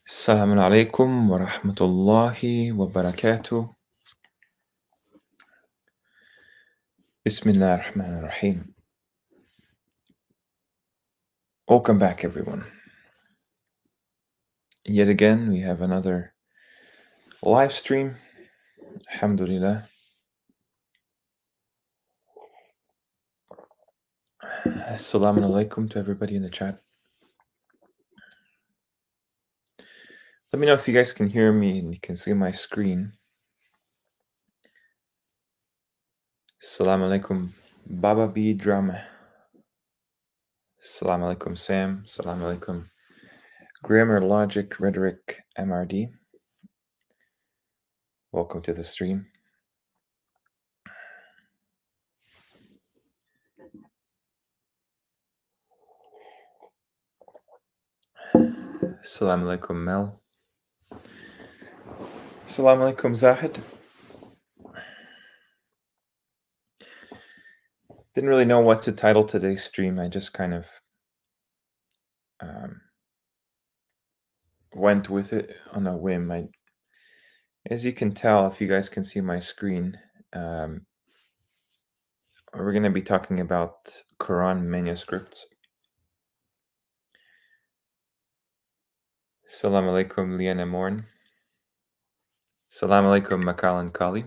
السلام عليكم ورحمة الله وبركاته. بسم الله الرحمن الرحيم. Welcome back, everyone. Yet again, we have another live stream. Alhamdulillah. Assalamu alaikum to everybody in the chat. Let me know if you guys can hear me and you can see my screen. Assalamu alaikum, Baba B Drama. Assalamu alaikum, Sam. Assalamu alaikum, Grammar, Logic, Rhetoric, MRD. Welcome to the stream. Assalamu alaikum, Mel. Assalamu alaikum, Zahid. Didn't really know what to title today's stream. I just kind of went with it on a whim. As you can tell, if you guys can see my screen, we're going to be talking about Quran manuscripts. Assalamu alaikum, Liana Morn. Assalamu alaikum, Makalan Kali.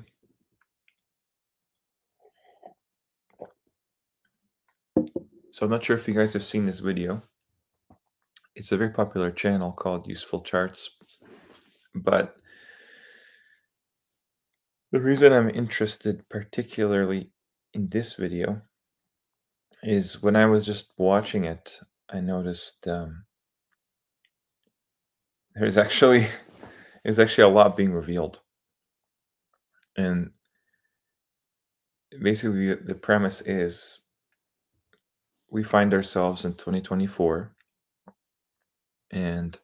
So I'm not sure if you guys have seen this video. It's a very popular channel called Useful Charts. But the reason I'm interested particularly in this video is when I was just watching it, I noticed there's actually a lot being revealed. And basically the premise is we find ourselves in 2024 and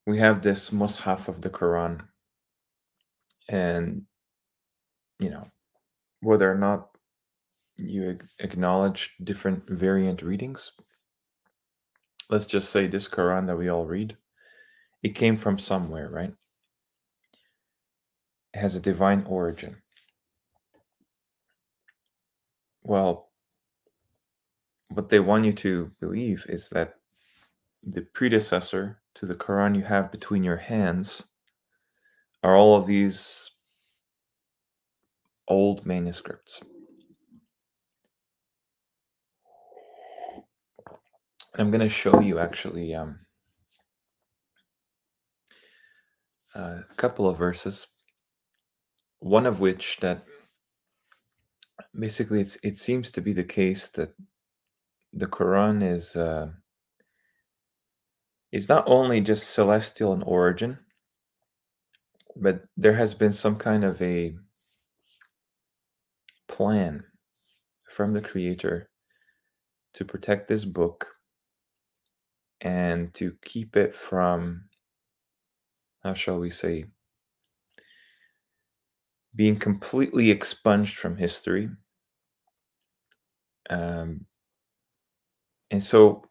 we have this mushaf of the Quran, and whether or not you acknowledge different variant readings, let's just say this Quran that we all read, it came from somewhere, right? It has a divine origin. Well, what they want you to believe is that the predecessor to the Quran you have between your hands are all of these old manuscripts. And I'm going to show you actually a couple of verses, one of which that basically it seems to be the case that the Quran is not only just celestial in origin, but there has been some kind of a plan from the Creator to protect this book and to keep it from, how shall we say, being completely expunged from history. And so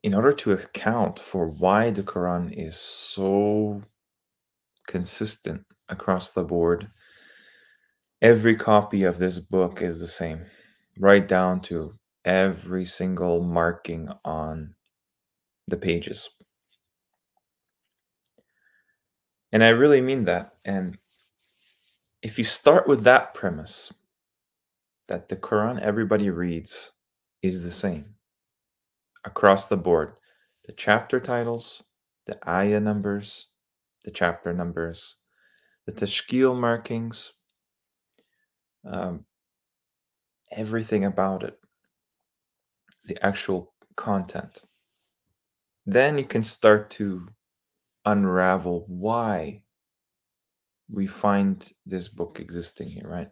in order to account for why the Quran is so consistent across the board, every copy of this book is the same, right down to every single marking on the pages. And I really mean that. And if you start with that premise, that the Quran everybody reads is the same across the board, the chapter titles, the ayah numbers, the chapter numbers, the tashkil markings, everything about it, the actual content, then you can start to unravel why we find this book existing here, right?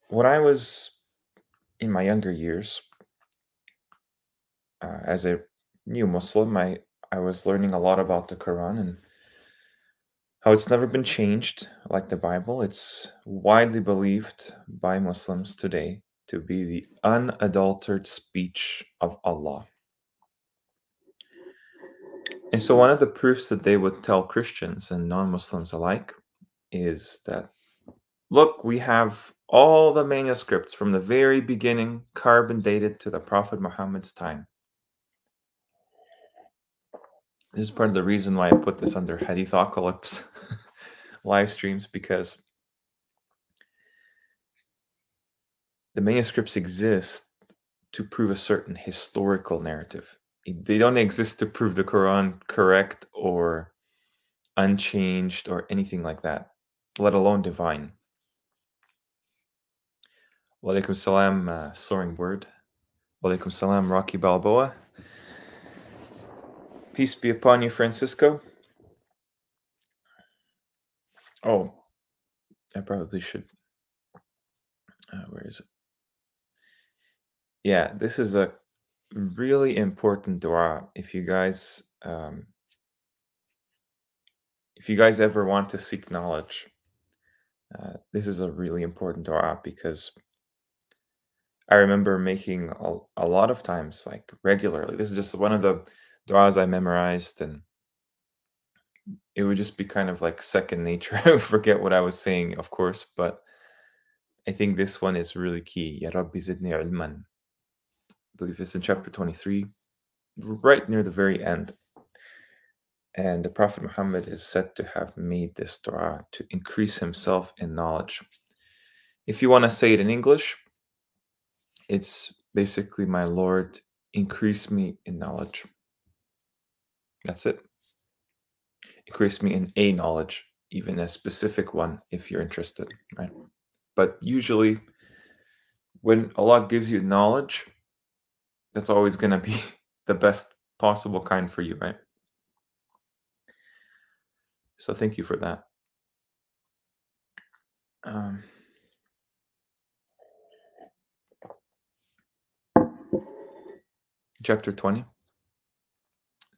When I was in my younger years, as a new Muslim, I was learning a lot about the Quran and how it's never been changed like the Bible. It's widely believed by Muslims today to be the unadulterated speech of Allah. And so one of the proofs that they would tell Christians and non-Muslims alike is that, look, we have all the manuscripts from the very beginning, carbon dated to the Prophet Muhammad's time. This is part of the reason why I put this under Hadithocalypse live streams, because the manuscripts exist to prove a certain historical narrative. They don't exist to prove the Quran correct or unchanged or anything like that, let alone divine. Walaikum salam, soaring word. Walaikum salam, Rocky Balboa. Peace be upon you, Francisco. Oh, I probably should. Where is it? Yeah, this is a really important dua. If you guys ever want to seek knowledge, this is a really important dua, because I remember making a lot of times, like regularly. This is just one of the duas I memorized, and it would just be kind of like second nature. I would forget what I was saying, of course, but I think this one is really key. Ya Rabbi zidni ilman. I believe it's in chapter 23, right near the very end. And the Prophet Muhammad is said to have made this dua to increase himself in knowledge. If you want to say it in English, it's basically, my Lord, increase me in knowledge. That's it. Increase me in a knowledge, even a specific one if you're interested, right? But usually when Allah gives you knowledge, that's always going to be the best possible kind for you, right? So thank you for that. Chapter 20.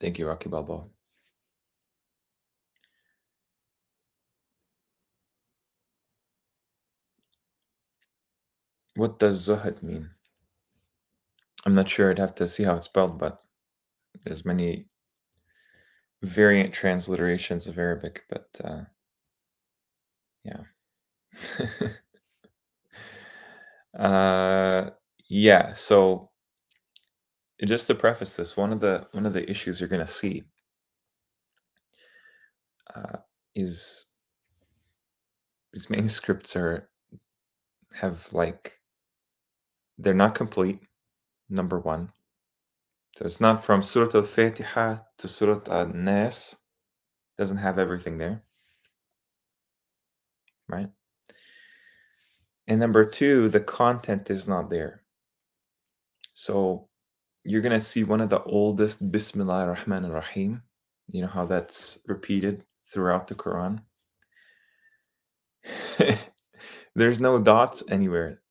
Thank you, Rocky Balboa. What does zuhud mean? I'm not sure. I'd have to see how it's spelled, but there's many variant transliterations of Arabic, but yeah. Yeah, so just to preface this, one of the issues you're going to see is these manuscripts have, like, they're not complete, number one. So it's not from Surah Al-Fatiha to Surah Al-Nas. Doesn't have everything there, right? And number two, the content is not there. So you're going to see one of the oldest Bismillah ar-Rahman ar-Rahim. You know how that's repeated throughout the Quran? There's no dots anywhere.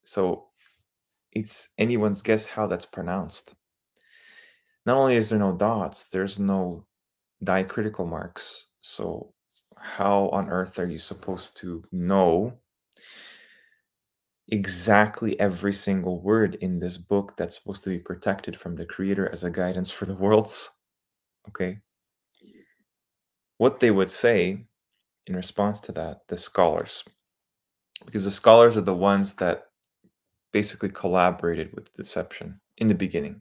So it's anyone's guess how that's pronounced. Not only is there no dots, there's no diacritical marks. So how on earth are you supposed to know exactly every single word in this book that's supposed to be protected from the Creator as a guidance for the worlds? Okay. What they would say in response to that, the scholars, because the scholars are the ones that basically collaborated with deception in the beginning.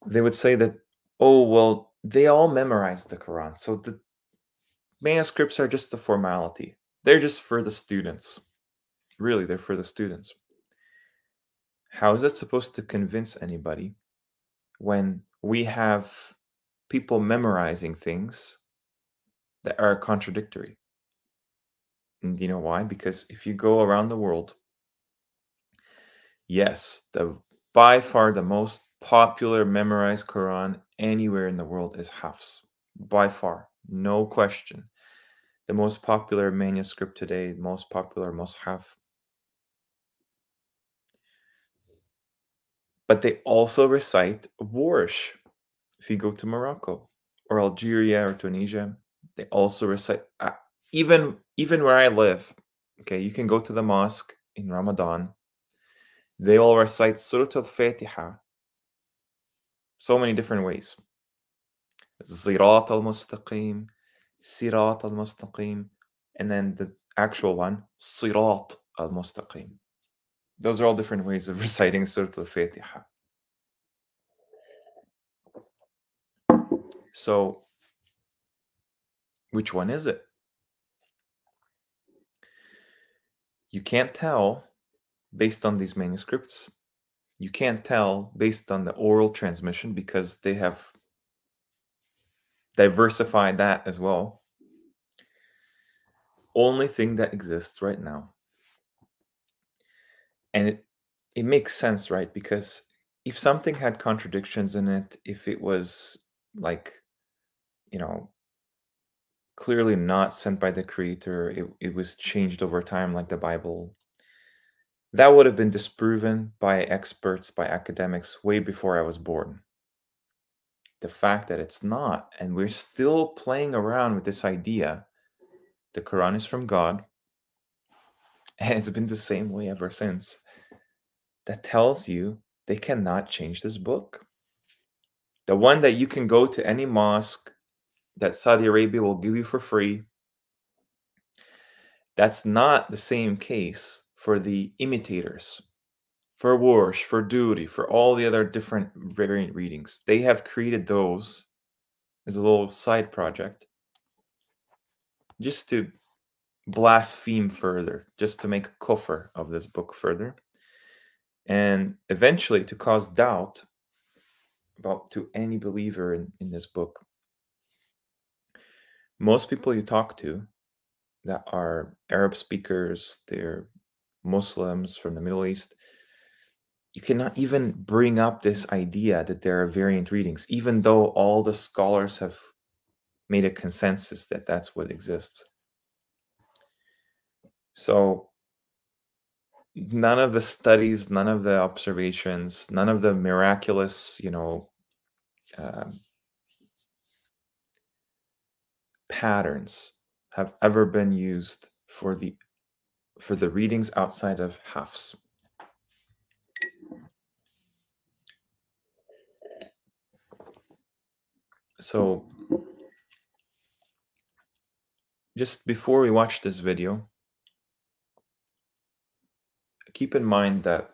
They would say that, oh, well, they all memorized the Quran, so the manuscripts are just a formality. They're just for the students. Really, they're for the students. How is it supposed to convince anybody when we have people memorizing things that are contradictory? And you know why? Because if you go around the world, yes, by far the most popular memorized Quran anywhere in the world is Hafs. By far, no question. The most popular manuscript today, most popular mushaf. But they also recite Warsh. If you go to Morocco or Algeria or Tunisia, they also recite, even where I live, okay, you can go to the mosque in Ramadan. They all recite Surah Al-Fatiha So many different ways. Sirat al-mustaqim, sirat al-mustaqim, and then the actual one, sirat al-mustaqim. Those are all different ways of reciting Surah Al-Fatiha. So, which one is it? You can't tell based on these manuscripts. You can't tell based on the oral transmission because they have diversified that as well. Only thing that exists right now. And it makes sense, right? Because if something had contradictions in it, if it was like, you know, clearly not sent by the creator, it was changed over time like the Bible, that would have been disproven by experts, by academics way before I was born. The fact that it's not, and we're still playing around with this idea, the Quran is from God, and it's been the same way ever since, that tells you they cannot change this book. The one that you can go to any mosque that Saudi Arabia will give you for free, that's not the same case for the imitators, for Warsh, for Duty, for all the other different variant readings. They have created those as a little side project just to blaspheme further, just to make kufr of this book further, and eventually to cause doubt about to any believer in this book. Most people you talk to that are Arab speakers, they're Muslims from the Middle East, you cannot even bring up this idea that there are variant readings, even though all the scholars have made a consensus that that's what exists. So none of the studies, none of the observations, none of the miraculous, um, patterns have ever been used for the readings outside of Hafs. So just before we watch this video, keep in mind that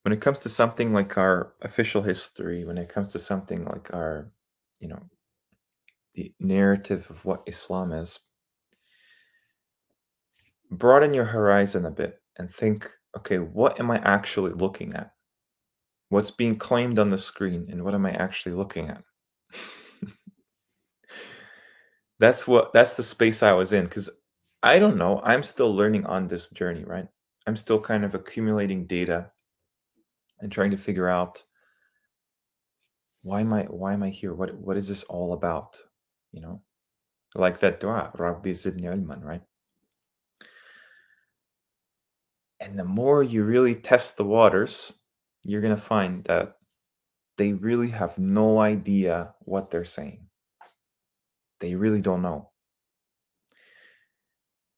when it comes to something like our official history, when it comes to something like our, the narrative of what Islam is, broaden your horizon a bit and think, okay, what am I actually looking at? What's being claimed on the screen and what am I actually looking at? That's the space I was in, because I don't know, I'm still learning on this journey, right? I'm still kind of accumulating data and trying to figure out why am I here? What is this all about? Like that dua, Rabbi zidni ilman, right? And the more you really test the waters, you're going to find that they really have no idea what they're saying. They really don't know.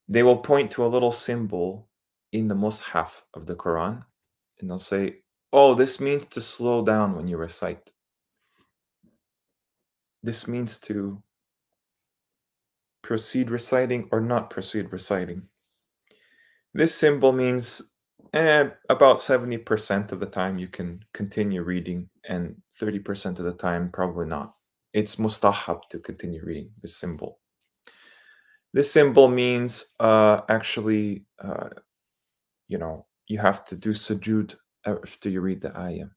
They will point to a little symbol in the mushaf of the Quran, and they'll say, oh, this means to slow down when you recite. This means to proceed reciting or not proceed reciting. This symbol means about 70% of the time you can continue reading, and 30% of the time probably not. It's mustahab to continue reading this symbol. This symbol means actually, you have to do sujood after you read the ayah.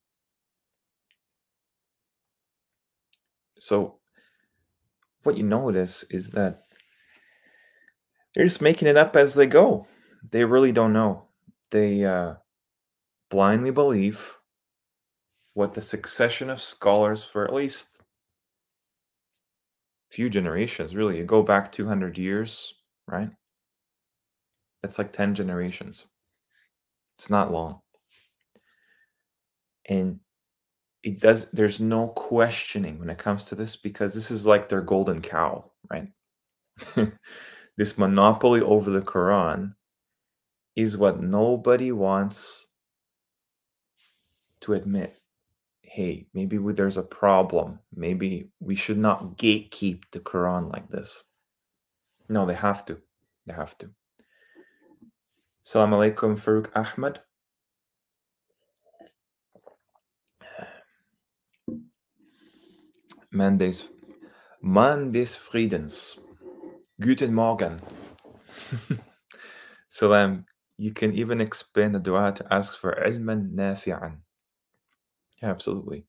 So what you notice is that they're just making it up as they go. They really don't know. They blindly believe what the succession of scholars for at least few generations, really, you go back 200 years, right? That's like 10 generations. It's not long. And there's no questioning when it comes to this, because this is like their golden cow, right? This monopoly over the Quran is what nobody wants to admit. hey, maybe there's a problem. Maybe we should not gatekeep the Quran like this. No, they have to. They have to. Assalamu alaikum, Farouk Ahmed. Mann des Friedens. Guten Morgen. Salam. You can even explain the dua to ask for ilman nafi'an. Yeah, absolutely.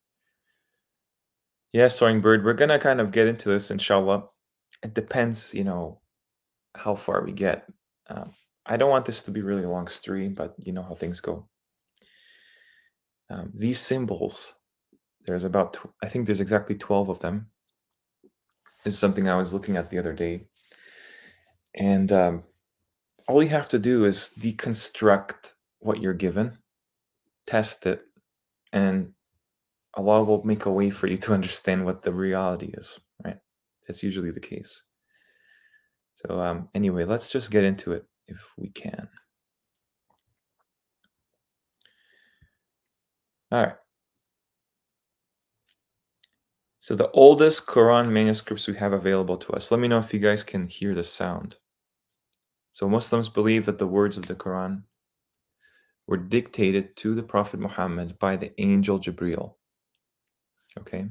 Yeah, Soaring Bird, we're gonna kind of get into this, inshallah. It depends, how far we get. I don't want this to be really long stream, but you know how things go. These symbols, I think there's exactly 12 of them, is something I was looking at the other day. And all you have to do is deconstruct what you're given, test it, and Allah will make a way for you to understand what the reality is, right? That's usually the case. So anyway, let's just get into it if we can. All right. So the oldest Quran manuscripts we have available to us. Let me know if you guys can hear the sound. So Muslims believe that the words of the Quran were dictated to the Prophet Muhammad by the angel Jibreel. Okay.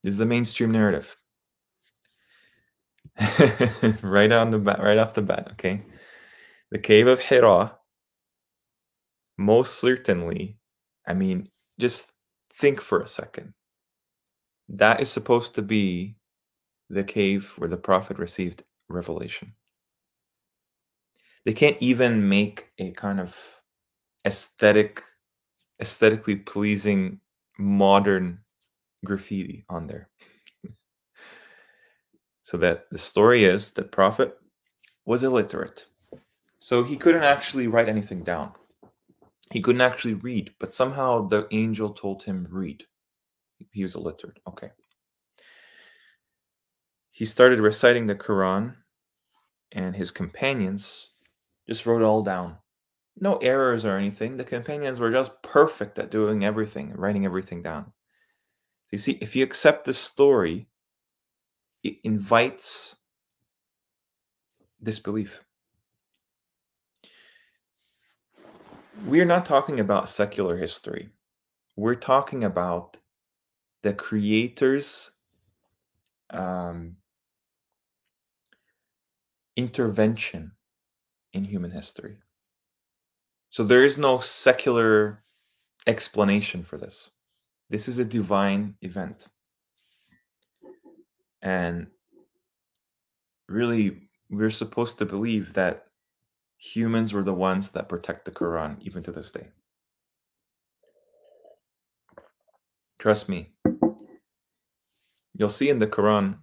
This is the mainstream narrative. right off the bat, okay? The cave of Hira, most certainly, just think for a second. That is supposed to be the cave where the Prophet received revelation. They can't even make a kind of aesthetically pleasing modern graffiti on there. So that the story is that Prophet was illiterate. So he couldn't actually write anything down. He couldn't actually read, but somehow the angel told him read. He was illiterate. Okay. He started reciting the Quran, and his companions just wrote it all down. No errors or anything. The companions were just perfect at doing everything, writing everything down. So you see, if you accept this story, it invites disbelief. We're not talking about secular history. We're talking about the creator's intervention in human history. So there is no secular explanation for this. This is a divine event. And really, we're supposed to believe that humans were the ones that protect the Quran, even to this day. Trust me. You'll see in the Quran,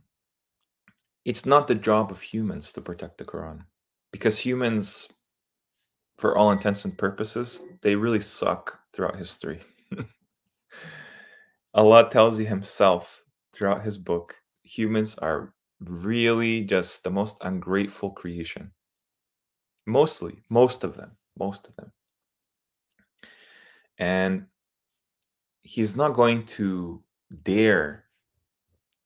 it's not the job of humans to protect the Quran. Because humans, for all intents and purposes, they really suck throughout history. Allah tells you himself throughout his book, humans are really just the most ungrateful creation. Most of them. And he's not going to dare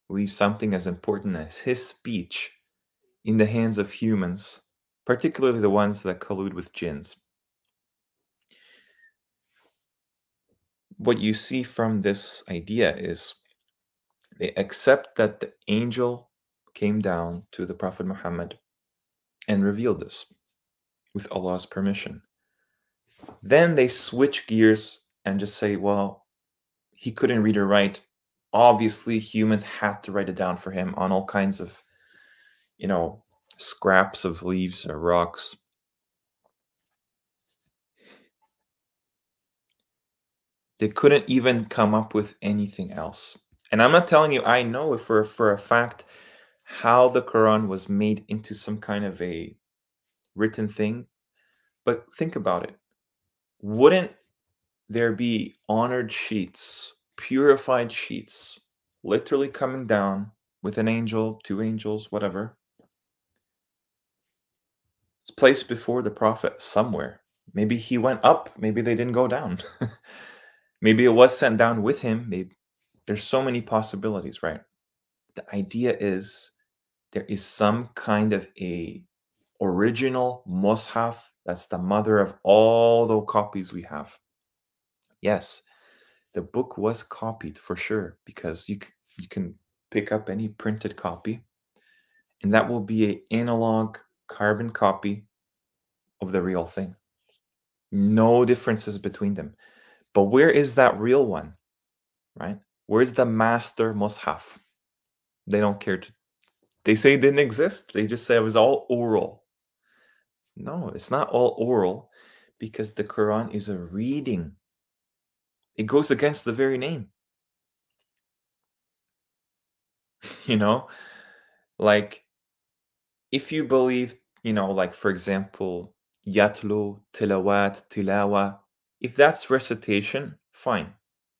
leave something as important as his speech in the hands of humans, particularly the ones that collude with jinns. What you see from this idea is they accept that the angel came down to the Prophet Muhammad and revealed this with Allah's permission. Then they switch gears and just say, well, he couldn't read or write. Obviously, humans had to write it down for him on all kinds of, scraps of leaves or rocks. They couldn't even come up with anything else. And I'm not telling you, I know for a fact how the Quran was made into some kind of a written thing. But think about it. Wouldn't there be honored sheets, purified sheets, literally coming down with an angel, two angels, whatever? It's placed before the Prophet somewhere. Maybe he went up, maybe they didn't go down. Maybe it was sent down with him. Maybe there's so many possibilities, right? The idea is there is some kind of a original mushaf that's the mother of all the copies we have. Yes, the book was copied for sure because you can pick up any printed copy, and that will be an analog carbon copy of the real thing. No differences between them. But where is that real one, right? Where's the master mushaf? They don't care to. They say it didn't exist. They just say it was all oral. No, it's not all oral because the Quran is a reading. It goes against the very name. You know, like if you believe, like for example, yatlu, tilawat, tilawa, if that's recitation, fine.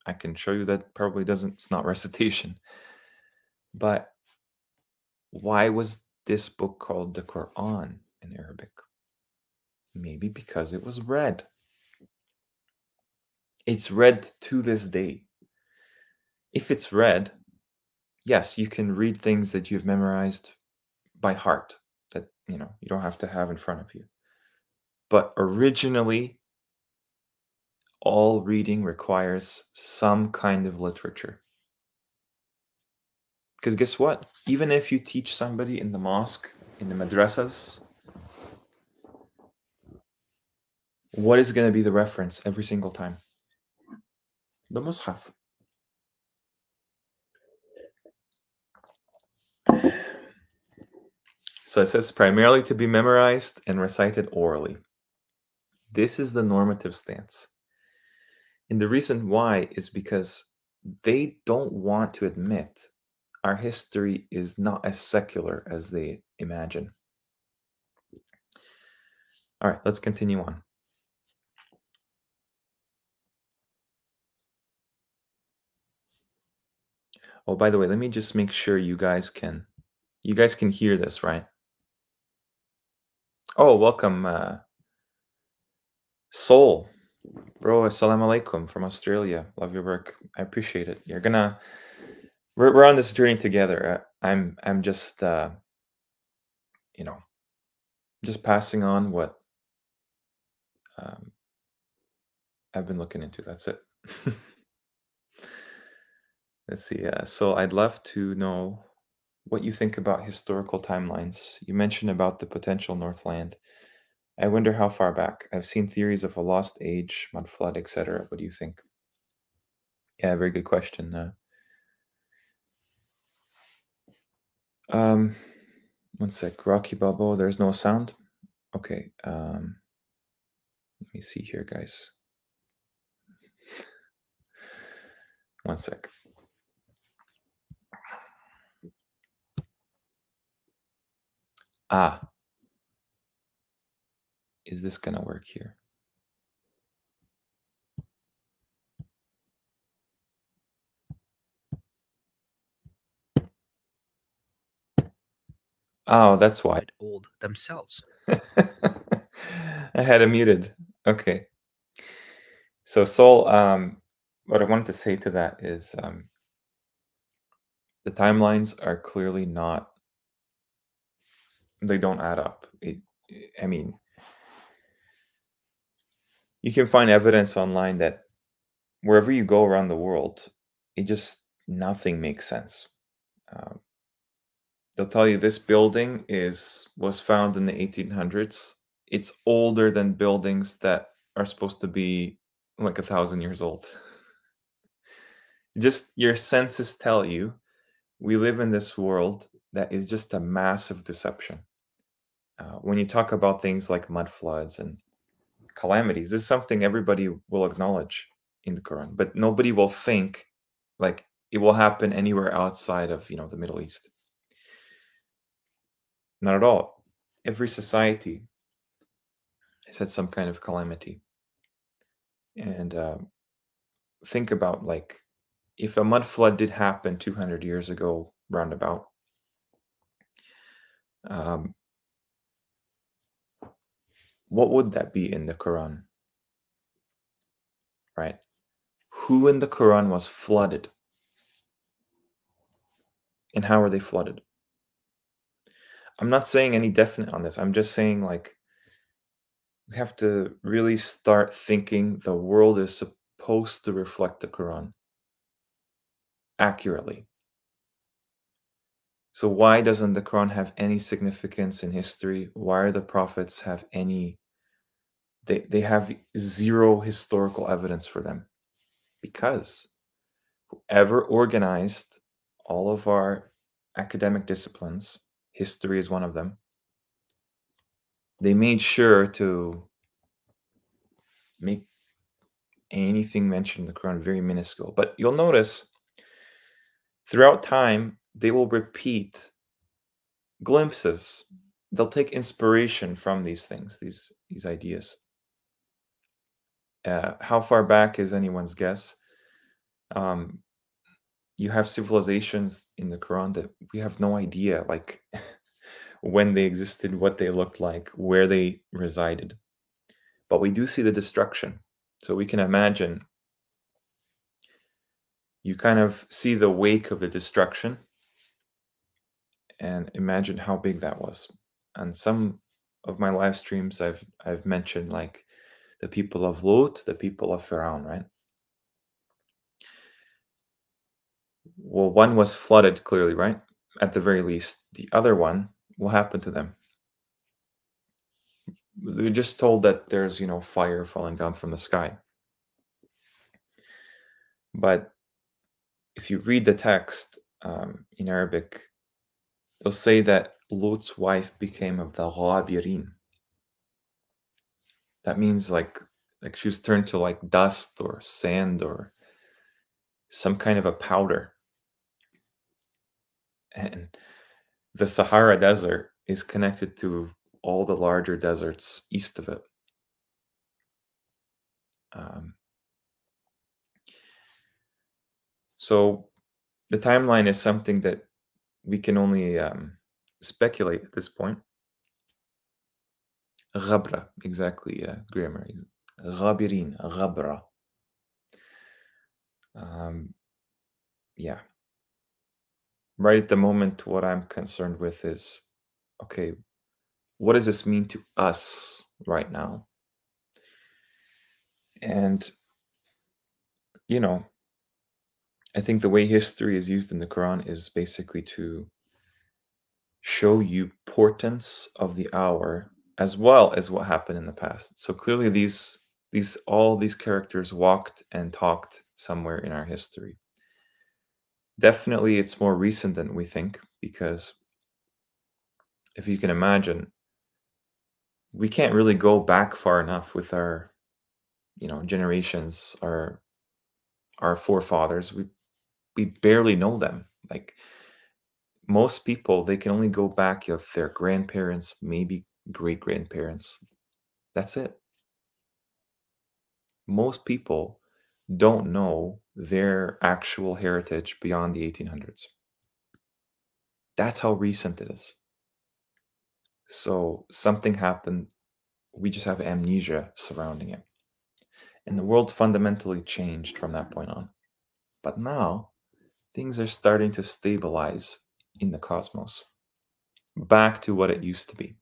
I can show you that probably doesn't, it's not recitation. But why was this book called the Quran in Arabic? Maybe because it was read. It's read to this day. If it's read, yes, you can read things that you've memorized by heart that, you don't have to have in front of you. But originally, all reading requires some kind of literature. Because guess what? Even if you teach somebody in the mosque, in the madrasas, what is going to be the reference every single time? The mushaf. So it says primarily to be memorized and recited orally. This is the normative stance. And the reason why is because they don't want to admit our history is not as secular as they imagine. All right, let's continue on. Oh, by the way, let me just make sure you guys can hear this, right? Oh, welcome, Soul. Bro, assalamu alaikum from Australia. Love your work. I appreciate it. We're on this journey together. I'm just just passing on what um, I've been looking into. That's it. Let's see. So I'd love to know what you think about historical timelines. You mentioned about the potential Northland. I wonder how far back. I've seen theories of a lost age, mud flood, etc. What do you think? Yeah, very good question. Um, One sec. Rocky Balboa, there's no sound. Okay. Let me see here, guys. One sec. Ah, is this gonna work here? Oh, that's why. Old themselves. I had it muted. Okay. So Soul, what I wanted to say to that is the timelines are clearly not, they don't add up. I mean, you can find evidence online that wherever you go around the world, it just, nothing makes sense. Um, they'll tell you this building was found in the 1800s. It's older than buildings that are supposed to be like 1,000 years old. Just your senses tell you we live in this world that is just a massive deception. When you talk about things like mud floods and calamities, this is something everybody will acknowledge in the Quran, but nobody will think like it will happen anywhere outside of the Middle East. Not at all. Every society has had some kind of calamity, and think about like if a mud flood did happen 200 years ago, roundabout. Um, What would that be in the Quran, right? Who in the Quran was flooded? And how are they flooded? I'm not saying any definite on this. I'm just saying, like, we have to really start thinking the world is supposed to reflect the Quran accurately. So why doesn't the Quran have any significance in history? Why are the prophets have any they have zero historical evidence for them? Because whoever organized all of our academic disciplines, history is one of them, they made sure to make anything mentioned in the Quran very minuscule. But you'll notice throughout time, they will repeat glimpses. They'll take inspiration from these things, these ideas. How far back is anyone's guess? Um, you have civilizations in the Quran that we have no idea, like when they existed, what they looked like, where they resided. But we do see the destruction. So we can imagine, you kind of see the wake of the destruction and imagine how big that was. And some of my live streams, I've mentioned like the people of Lut, the people of Pharaoh, right? Well, one was flooded clearly, right? At the very least. The other one, what happened to them? We're just told that there's, fire falling down from the sky. But if you read the text in Arabic, they'll say that Lut's wife became of the Ghabirin. That means like she was turned to like dust or sand or some kind of a powder. And the Sahara Desert is connected to all the larger deserts east of it. Um, so the timeline is something that we can only speculate at this point. Ghabra, exactly, grammar. Ghabirin, ghabra. Um, yeah. Right at the moment, what I'm concerned with is, okay, what does this mean to us right now? And, you know, I think the way history is used in the Quran is basically to show you portents of the hour as well as what happened in the past. So clearly all these characters walked and talked somewhere in our history. Definitely it's more recent than we think, because if you can imagine, we can't really go back far enough with our, generations, our forefathers. We barely know them. Like most people, they can only go back of their grandparents, maybe great grandparents. That's it. Most people don't know their actual heritage beyond the 1800s. That's how recent it is. So something happened. We just have amnesia surrounding it. And the world fundamentally changed from that point on. But now things are starting to stabilize in the cosmos back to what it used to be.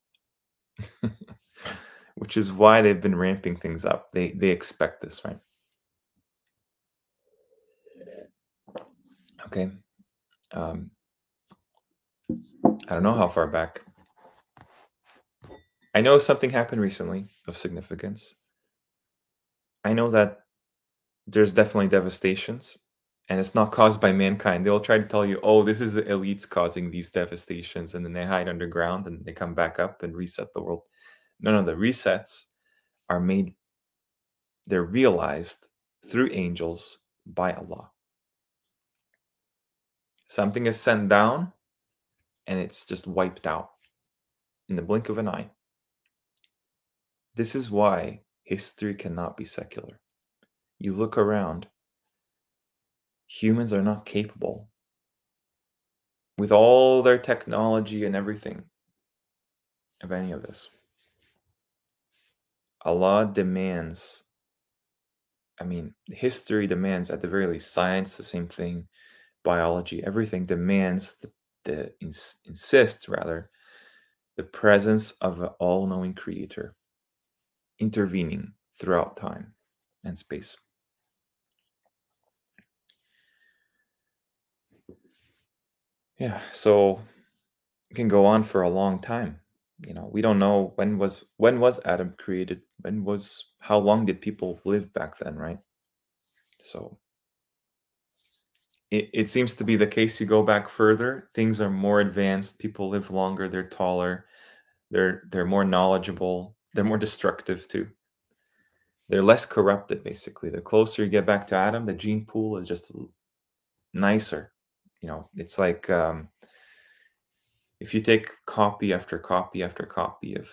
Which is why they've been ramping things up. They expect this, right? Okay. Um, I don't know how far back. I know something happened recently of significance. I know that there's definitely devastations, and it's not caused by mankind. They'll try to tell you, oh, this is the elites causing these devastations, and then they hide underground and they come back up and reset the world. No, the resets are made, they're realized through angels by Allah. Something is sent down and it's just wiped out in the blink of an eye. This is why history cannot be secular. You look around, humans are not capable, with all their technology and everything, of any of this. Allah demands, I mean, history demands, at the very least, science, the same thing, biology, everything demands, insists rather, the presence of an all-knowing creator intervening throughout time and space. Yeah, so it can go on for a long time. We don't know when was Adam created, how long did people live back then, right? So it seems to be the case. You go back further, things are more advanced, people live longer, they're taller, they're more knowledgeable, they're more destructive too. They're less corrupted, basically. The closer you get back to Adam, the gene pool is just nicer. It's like, if you take copy after copy after copy of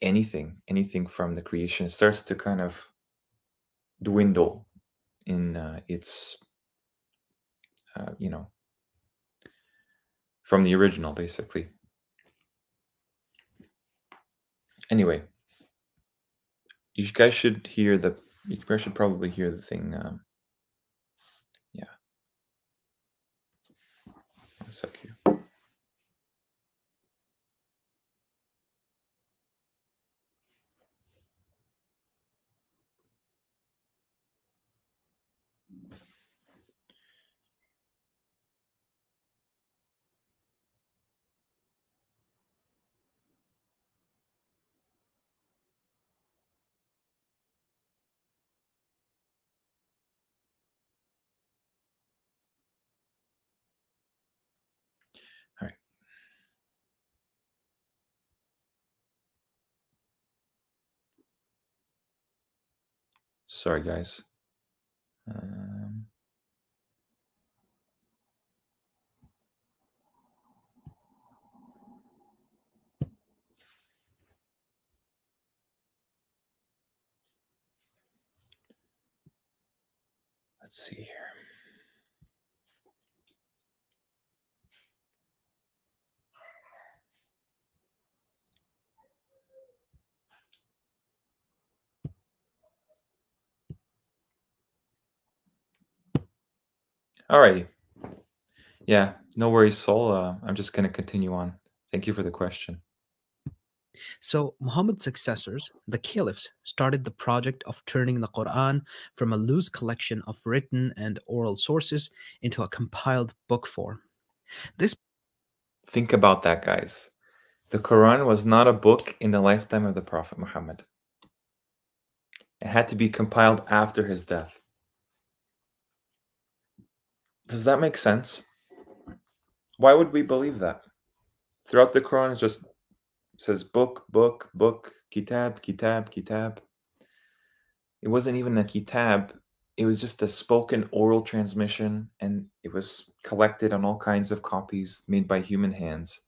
anything from the creation, it starts to kind of dwindle in its, from the original, basically. Anyway, you guys should probably hear the thing. Yeah. One sec here. All right. Sorry, guys. Let's see here. Alrighty. Yeah, no worries, Sol. I'm just going to continue on. Thank you for the question. So Muhammad's successors, the caliphs, started the project of turning the Qur'an from a loose collection of written and oral sources into a compiled book form. Think about that, guys. The Quran was not a book in the lifetime of the Prophet Muhammad. It had to be compiled after his death. Does that make sense? Why would we believe that? Throughout the Quran, it just says book, book, book, kitab, kitab, kitab. It wasn't even a kitab. It was just a spoken oral transmission, and it was collected on all kinds of copies made by human hands.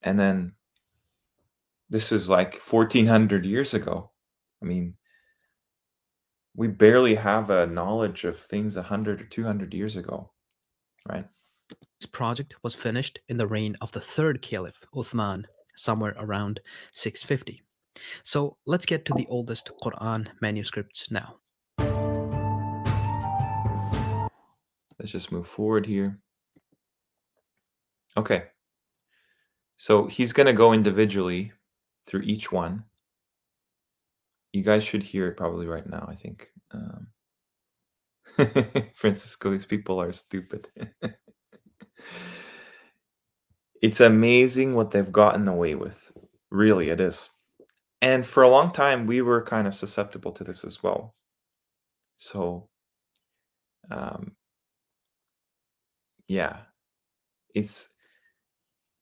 And then this was like 1400 years ago. I mean, we barely have a knowledge of things 100 or 200 years ago, right? This project was finished in the reign of the third caliph, Uthman, somewhere around 650. So let's get to the oldest Quran manuscripts now. Let's just move forward here. Okay. So he's going to go individually through each one. You guys should hear it probably right now, I think. Francisco, these people are stupid. It's amazing what they've gotten away with. Really, it is. And for a long time, we were kind of susceptible to this as well. So, yeah, it's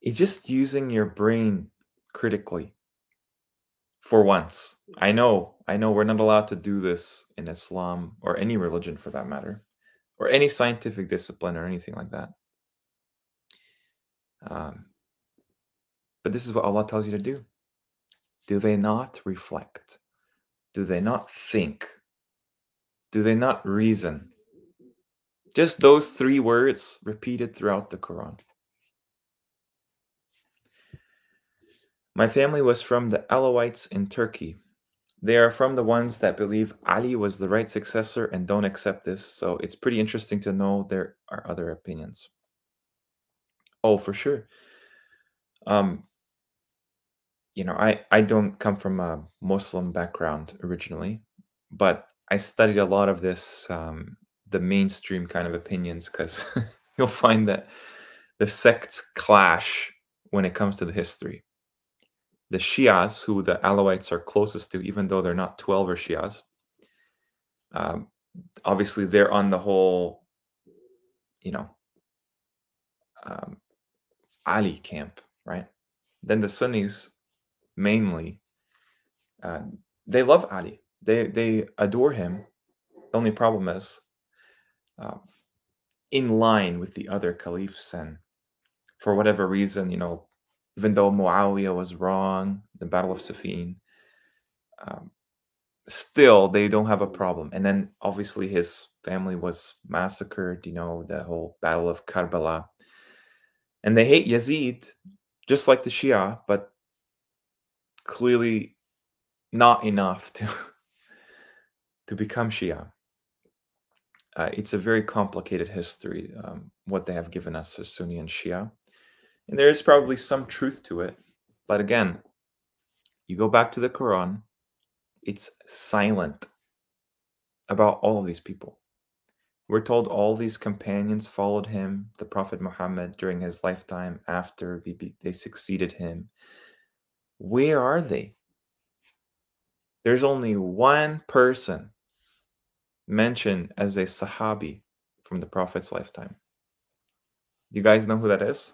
just using your brain critically for once. I know we're not allowed to do this in Islam or any religion for that matter, or any scientific discipline or anything like that. But this is what Allah tells you to do. Do they not reflect? Do they not think? Do they not reason? Just those 3 words repeated throughout the Quran. My family was from the Alawites in Turkey. They are from the ones that believe Ali was the right successor and don't accept this, so it's pretty interesting to know there are other opinions. Oh, for sure. Um, I don't come from a Muslim background originally, but I studied a lot of this, the mainstream kind of opinions, because you'll find that the sects clash when it comes to the history. The Shias, who the Alawites are closest to, even though they're not 12 or Shias, um, obviously they're on the whole, you know, um, Ali camp, right? Then the Sunnis, mainly, uh, they love Ali. They adore him. The only problem is, uh, in line with the other caliphs, and for whatever reason, even though Muawiyah was wrong, the Battle of Siffin, um, still they don't have a problem. And then obviously his family was massacred. The whole Battle of Karbala, and they hate Yazid just like the Shia, but clearly not enough to to become Shia. It's a very complicated history, what they have given us as Sunni and Shia. And there is probably some truth to it. But again, you go back to the Quran, it's silent about all of these people. We're told all these companions followed him, the Prophet Muhammad, during his lifetime after they succeeded him. Where are they? There's only one person mentioned as a Sahabi from the Prophet's lifetime. You guys know who that is?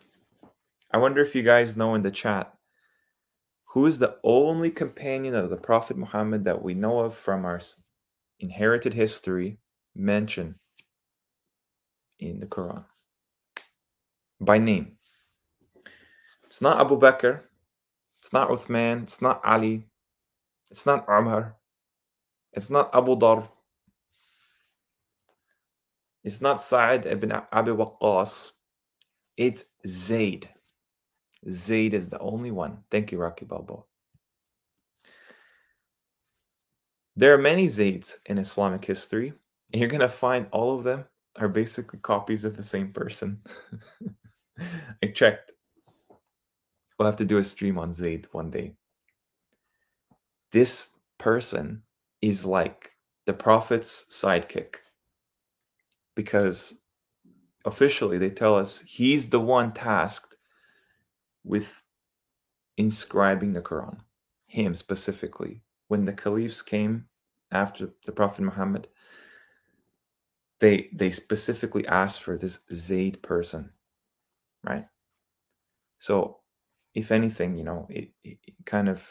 I wonder if you guys know in the chat, who is the only companion of the Prophet Muhammad that we know of from our inherited history mentioned in the Quran by name? It's not Abu Bakr, it's not Uthman, it's not Ali, it's not Umar, it's not Abu Dhar, it's not Sa'id ibn Abi Waqqas, it's Zayd. Zayd is the only one. Thank you, Rocky Balboa. There are many Zayds in Islamic history, and you're going to find all of them are basically copies of the same person. I checked. We'll have to do a stream on Zayd one day. This person is like the Prophet's sidekick, because officially they tell us he's the one tasked with inscribing the Quran, him specifically. When the caliphs came after the Prophet Muhammad, they specifically asked for this Zayd person, right? So if anything, it kind of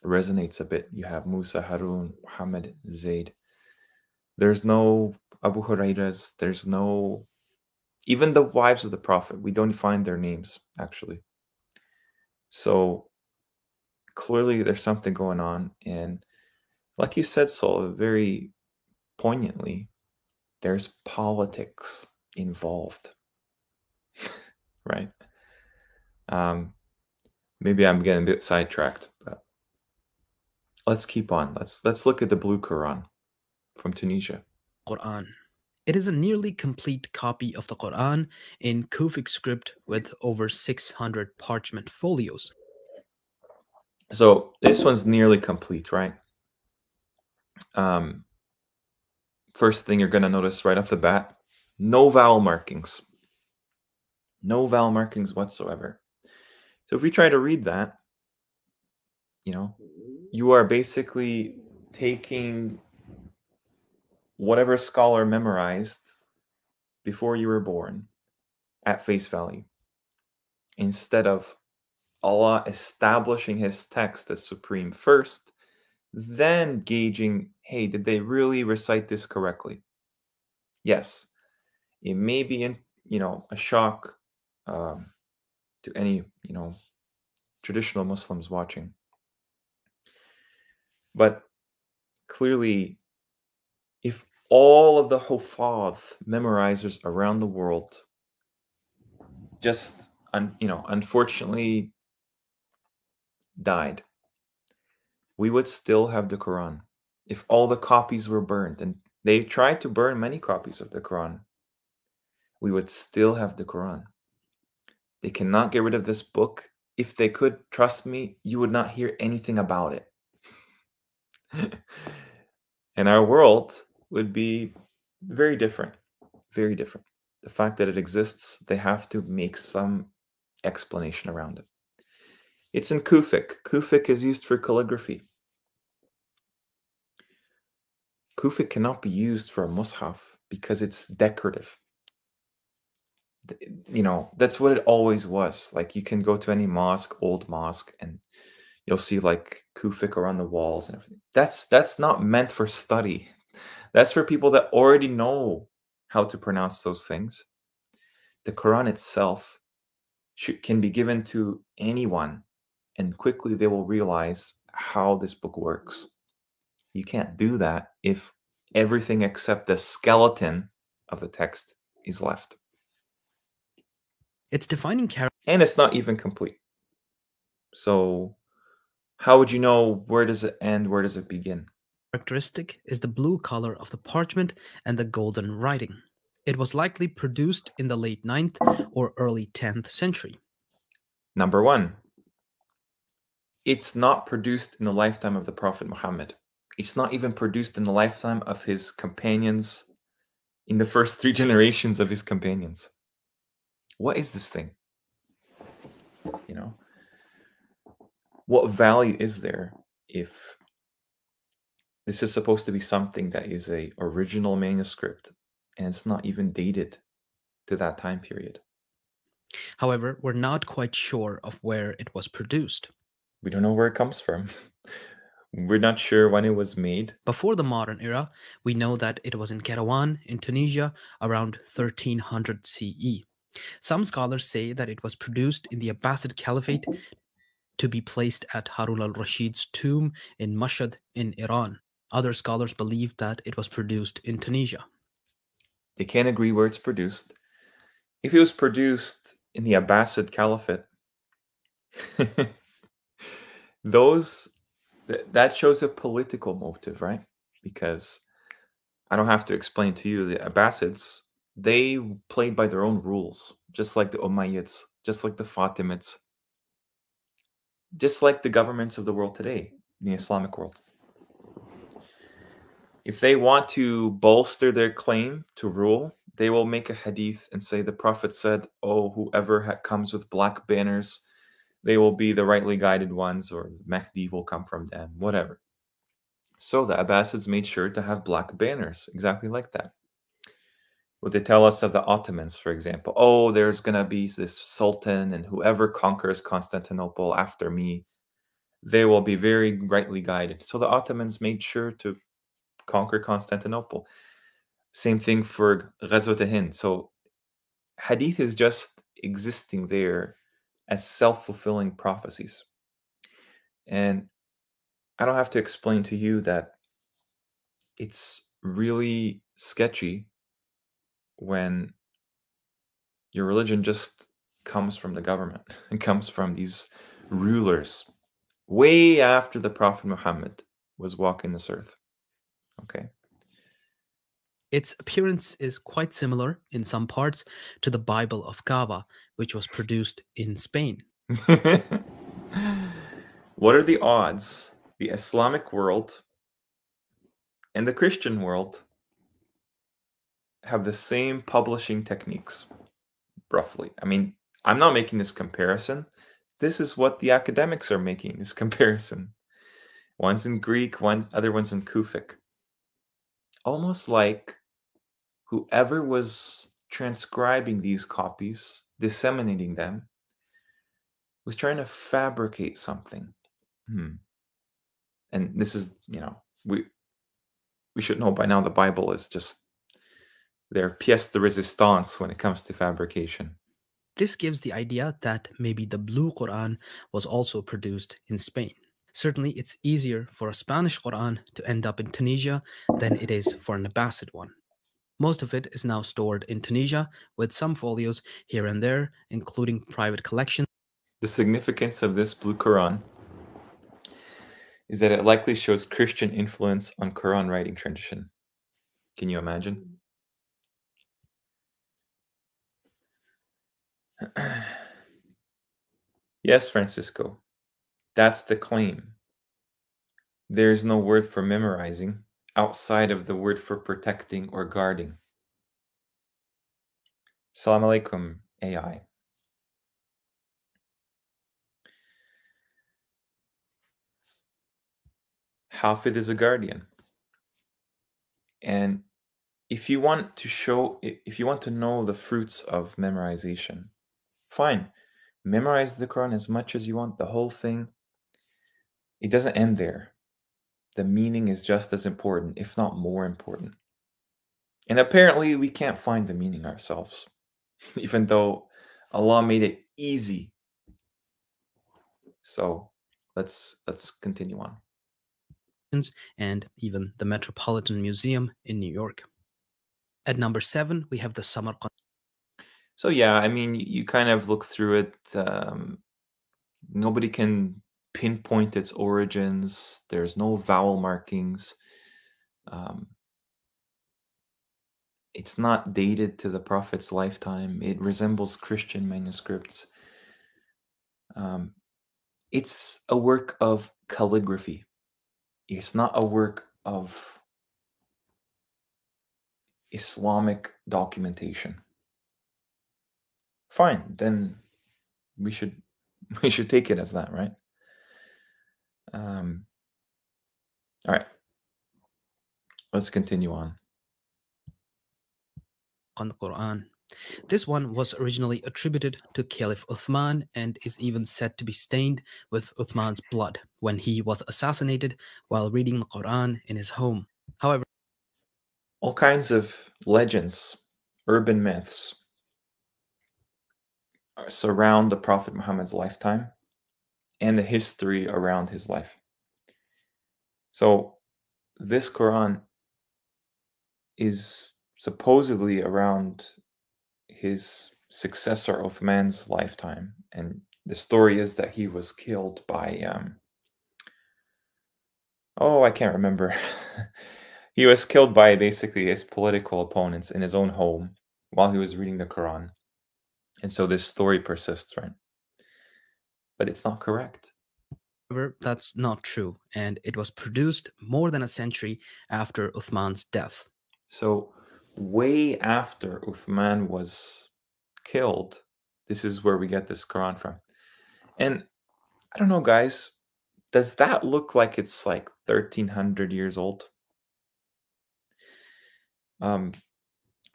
resonates a bit. You have Musa, Harun, Muhammad, Zayd. There's no Abu Hurairahs. There's no, even the wives of the Prophet, we don't find their names, actually. So clearly there's something going on. And like you said, Sol, very poignantly, there's politics involved, right? Maybe I'm getting a bit sidetracked, but let's keep on. Let's look at the Blue Quran from Tunisia. Quran. It is a nearly complete copy of the Quran in Kufic script with over 600 parchment folios. So this one's nearly complete, right? First thing you're going to notice right off the bat, no vowel markings. No vowel markings whatsoever. So if we try to read that, you are basically taking whatever scholar memorized before you were born at face value, instead of Allah establishing his text as supreme first, then gauging, hey, did they really recite this correctly? Yes, it may be a shock to any traditional Muslims watching, but clearly, if all of the Hufadh memorizers around the world just unfortunately died, we would still have the Quran. If all the copies were burned, and they tried to burn many copies of the Quran, we would still have the Quran. They cannot get rid of this book. If they could, trust me, you would not hear anything about it. And our world would be very different. Very different. The fact that it exists, they have to make some explanation around it. It's in Kufic. Kufic is used for calligraphy. Kufic cannot be used for a mushaf because it's decorative. You know, that's what it always was. Like, you can go to any mosque, old mosque, and you'll see like Kufic around the walls and everything. That's not meant for study. That's for people that already know how to pronounce those things. The Quran itself can be given to anyone, and quickly they will realize how this book works. You can't do that if everything except the skeleton of the text is left. Its defining And it's not even complete. So how would you know where does it end, where does it begin? characteristic is the blue color of the parchment and the golden writing. It was likely produced in the late 9th or early 10th century. Number one, it's not produced in the lifetime of the Prophet Muhammad. It's not even produced in the lifetime of his companions, in the first 3 generations of his companions. What is this thing? You know, what value is there if this is supposed to be something that is a original manuscript and it's not even dated to that time period? However, we're not quite sure of where it was produced. We don't know where it comes from. We're not sure when it was made. Before the modern era, we know that it was in Kairouan, in Tunisia, around 1300 CE. Some scholars say that it was produced in the Abbasid Caliphate to be placed at Harun al-Rashid's tomb in Mashhad in Iran. Other scholars believe that it was produced in Tunisia. They can't agree where it's produced. If it was produced in the Abbasid Caliphate, that shows a political motive, right? Because I don't have to explain to you, the Abbasids, they played by their own rules, just like the Umayyads, just like the Fatimids, just like the governments of the world today, the Islamic world. If they want to bolster their claim to rule, they will make a hadith and say the Prophet said, oh, whoever comes with black banners, they will be the rightly guided ones, or Mahdi will come from them, whatever. So the Abbasids made sure to have black banners, exactly like that. What they tell us of the Ottomans, for example, oh, there's going to be this sultan, and whoever conquers Constantinople after me, they will be very rightly guided. So the Ottomans made sure to conquer Constantinople. Same thing for Ghazwat Hind. So hadith is just existing there as self-fulfilling prophecies. And I don't have to explain to you that it's really sketchy when your religion just comes from the government. It comes from these rulers way after the Prophet Muhammad was walking this earth. Okay. Its appearance is quite similar in some parts to the Bible of Kaaba, which was produced in Spain. What are the odds the Islamic world and the Christian world have the same publishing techniques, roughly? I mean, I'm not making this comparison. This is what the academics are making, this comparison. One's in Greek, other one's in Kufic. Almost like whoever was transcribing these copies, disseminating them, was trying to fabricate something. And this is, we should know by now the Bible is just their pièce de résistance when it comes to fabrication. This gives the idea that maybe the Blue Quran was also produced in Spain. Certainly, it's easier for a Spanish Quran to end up in Tunisia than it is for an Abbasid one. Most of it is now stored in Tunisia, with some folios here and there, including private collections. The significance of this Blue Quran is that it likely shows Christian influence on Quran writing tradition. Can you imagine? Yes, Francisco, that's the claim. There's no word for memorizing outside of the word for protecting or guarding. Assalamu alaikum, AI. Hafid is a guardian. And if you want to know the fruits of memorization, fine. Memorize the Quran as much as you want, the whole thing. It doesn't end there. The meaning is just as important, if not more important. And apparently we can't find the meaning ourselves, even though Allah made it easy. So let's continue on. And even the Metropolitan Museum in New York. At number 7, we have the Samarkand. So yeah, I mean, you kind of look through it. Nobody can pinpoint its origins. There's no vowel markings. It's not dated to the Prophet's lifetime. It resembles Christian manuscripts. It's a work of calligraphy. It's not a work of Islamic documentation. Fine, then we should take it as that, right? All right, let's continue on. On the Quran. This one was originally attributed to Caliph Uthman and is even said to be stained with Uthman's blood when he was assassinated while reading the Quran in his home. However, all kinds of legends, urban myths surround the Prophet Muhammad's lifetime and the history around his life. So this Quran is supposedly around his successor Uthman's lifetime, and the story is that he was killed by I can't remember. He was killed by basically his political opponents in his own home while he was reading the Quran. And so this story persists, right? But it's not correct. However, that's not true, and it was produced more than a century after Uthman's death. So way after Uthman was killed, this is where we get this Quran from. And I don't know, guys, does that look like it's like 1300 years old? I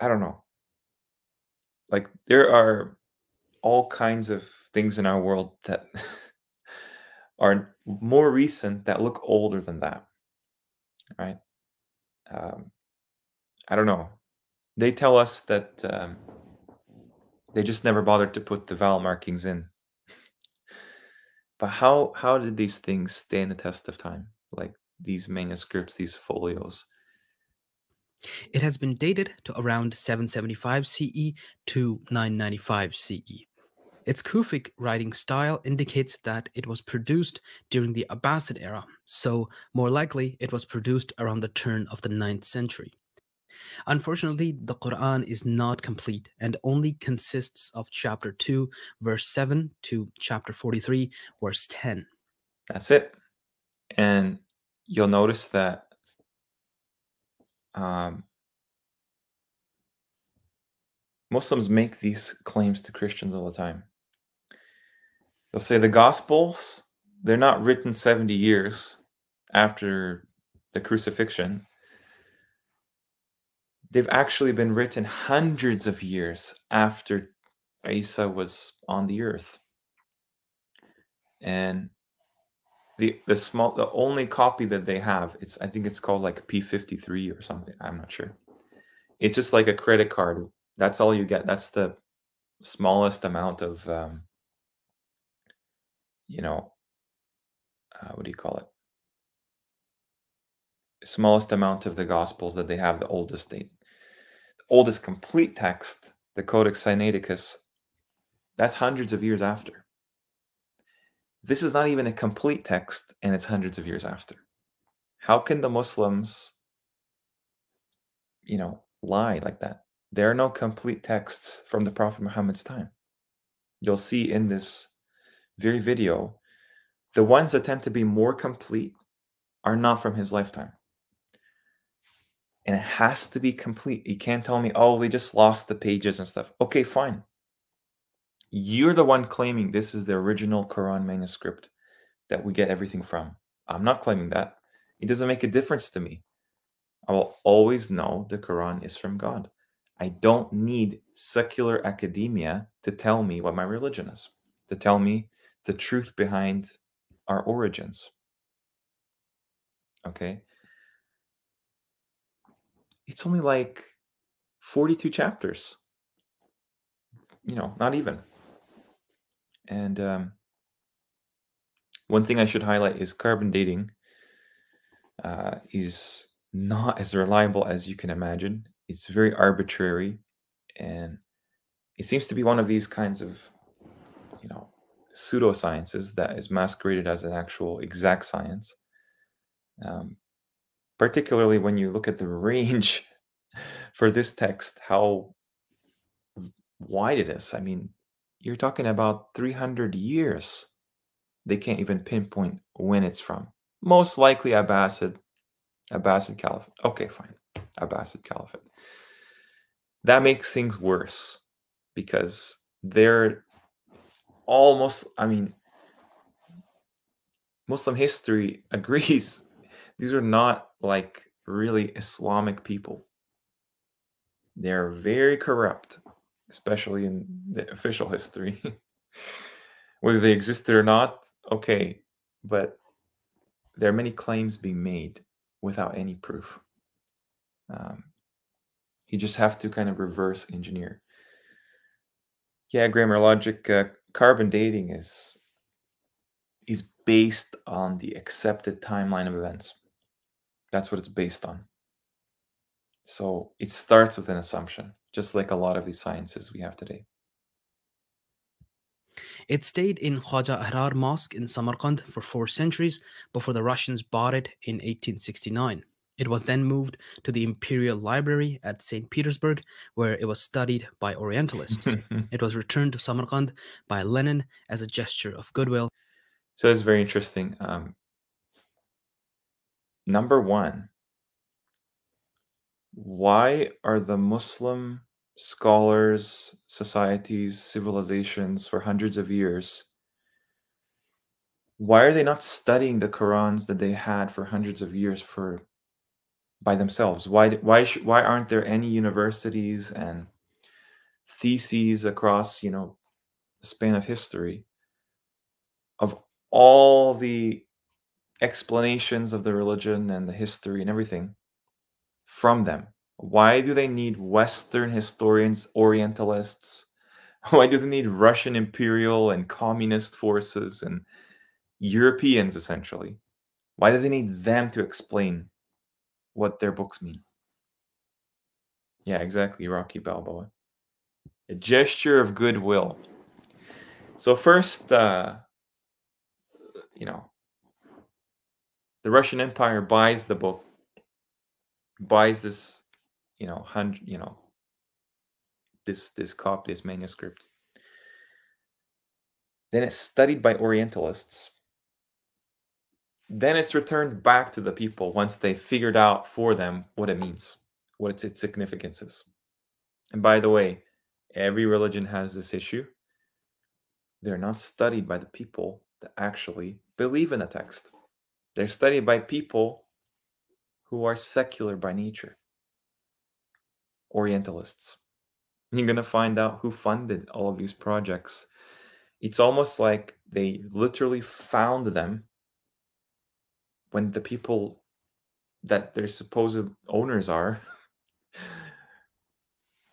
don't know. Like, there are all kinds of things in our world that are more recent that look older than that, right? I don't know. They tell us that they just never bothered to put the vowel markings in. But how did these things stand the test of time? Like these manuscripts, these folios. It has been dated to around 775 CE to 995 CE. Its Kufic writing style indicates that it was produced during the Abbasid era, so more likely it was produced around the turn of the 9th century. Unfortunately, the Quran is not complete and only consists of chapter 2, verse 7 to chapter 43, verse 10. That's it. And you'll notice that Muslims make these claims to Christians all the time. They'll say the Gospels, they're not written 70 years after the crucifixion. They've actually been written hundreds of years after Isa was on the earth. And the only copy that they have, I think it's called like P53 or something. I'm not sure. It's just like a credit card. That's all you get. That's the smallest amount of what do you call it? Smallest amount of the Gospels that they have, the oldest date. The oldest complete text, the Codex Sinaiticus, that's hundreds of years after. This is not even a complete text, and it's hundreds of years after. How can the Muslims, lie like that? There are no complete texts from the Prophet Muhammad's time. You'll see in this very video, the ones that tend to be more complete are not from his lifetime. And it has to be complete. You can't tell me, oh, we just lost the pages and stuff. Okay, fine. You're the one claiming this is the original Quran manuscript that we get everything from. I'm not claiming that. It doesn't make a difference to me. I will always know the Quran is from God. I don't need secular academia to tell me what my religion is, to tell me the truth behind our origins. Okay? It's only like 42 chapters. Not even. And one thing I should highlight is carbon dating is not as reliable as you can imagine. It's very arbitrary, and it seems to be one of these kinds of, pseudosciences that is masqueraded as an actual exact science. Particularly when you look at the range for this text, how wide it is. I mean, you're talking about 300 years. They can't even pinpoint when it's from. Most likely Abbasid Caliphate. Okay, fine. Abbasid Caliphate. That makes things worse because they're almost, Muslim history agrees these are not like really Islamic people. They're very corrupt, especially in the official history. Whether they existed or not, okay, but there are many claims being made without any proof. You just have to kind of reverse engineer. Yeah, grammar logic, carbon dating is based on the accepted timeline of events. That's what it's based on. So it starts with an assumption, just like a lot of these sciences we have today. It stayed in Khwaja Ahrar Mosque in Samarkand for 4 centuries before the Russians bought it in 1869. It was then moved to the Imperial Library at St. Petersburg, where it was studied by Orientalists. It was returned to Samarkand by Lenin as a gesture of goodwill. So it's very interesting. Number one, why are the Muslim scholars, societies, civilizations for hundreds of years, why are they not studying the Qurans that they had for hundreds of years by themselves? Why aren't there any universities and theses across, the span of history of all the explanations of the religion and the history and everything from them? Why do they need Western historians, Orientalists? Why do they need Russian imperial and communist forces and Europeans, essentially? Why do they need them to explain what their books mean? Yeah, exactly, Rocky Balboa. A gesture of goodwill. So first, the Russian Empire buys the book, buys this, this copy, this manuscript. Then it's studied by Orientalists. Then it's returned back to the people once they figured out for them what it means, what its significance is. And by the way, every religion has this issue. They're not studied by the people that actually believe in the text. They're studied by people who are secular by nature, Orientalists. You're going to find out who funded all of these projects. It's almost like they literally found them when the people that their supposed owners are,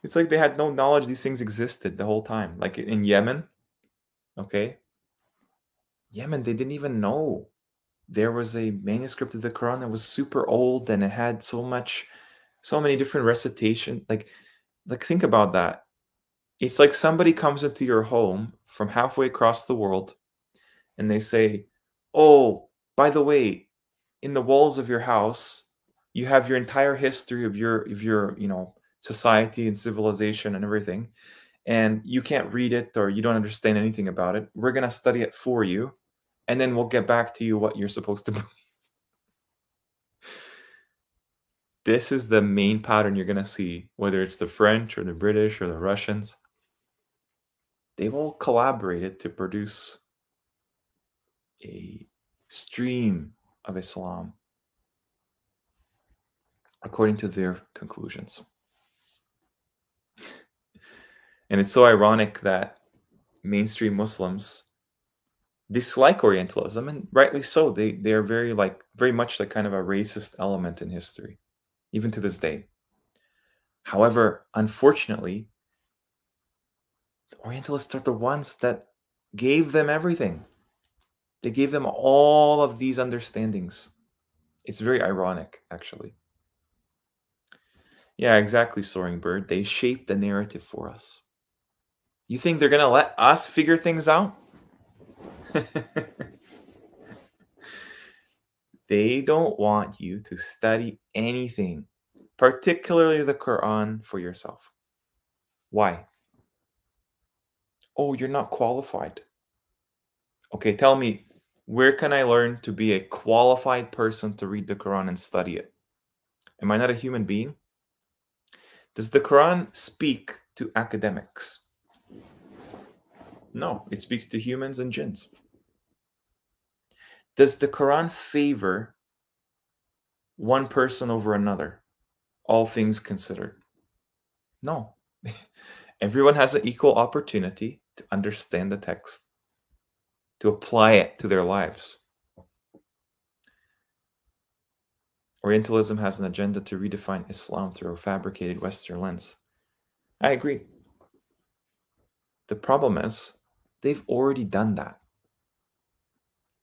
it's like they had no knowledge these things existed the whole time. Like in Yemen, okay? Yemen, they didn't even know there was a manuscript of the Quran that was super old and it had so many different recitation. Like think about that. It's like somebody comes into your home from halfway across the world and they say, oh, by the way, in the walls of your house, you have your entire history of your society and civilization and everything, and you can't read it or you don't understand anything about it. We're going to study it for you, and then we'll get back to you what you're supposed to believe. This is the main pattern you're going to see, whether it's the French or the British or the Russians. They've all collaborated to produce a stream of Islam according to their conclusions. And it's so ironic that mainstream Muslims dislike Orientalism, and rightly so. They are very much like kind of a racist element in history, even to this day. However, unfortunately, the Orientalists are the ones that gave them everything. They gave them all of these understandings. It's very ironic, actually. Yeah, exactly, Soaring Bird. They shaped the narrative for us. You think they're going to let us figure things out? They don't want you to study anything, particularly the Quran, for yourself. Why? Oh, you're not qualified. Okay, tell me, where can I learn to be a qualified person to read the Quran and study it? Am I not a human being? Does the Quran speak to academics? No, it speaks to humans and jinns. Does the Quran favor one person over another, all things considered? No. Everyone has an equal opportunity to understand the text, to apply it to their lives. Orientalism has an agenda to redefine Islam through a fabricated Western lens. I agree. The problem is, they've already done that.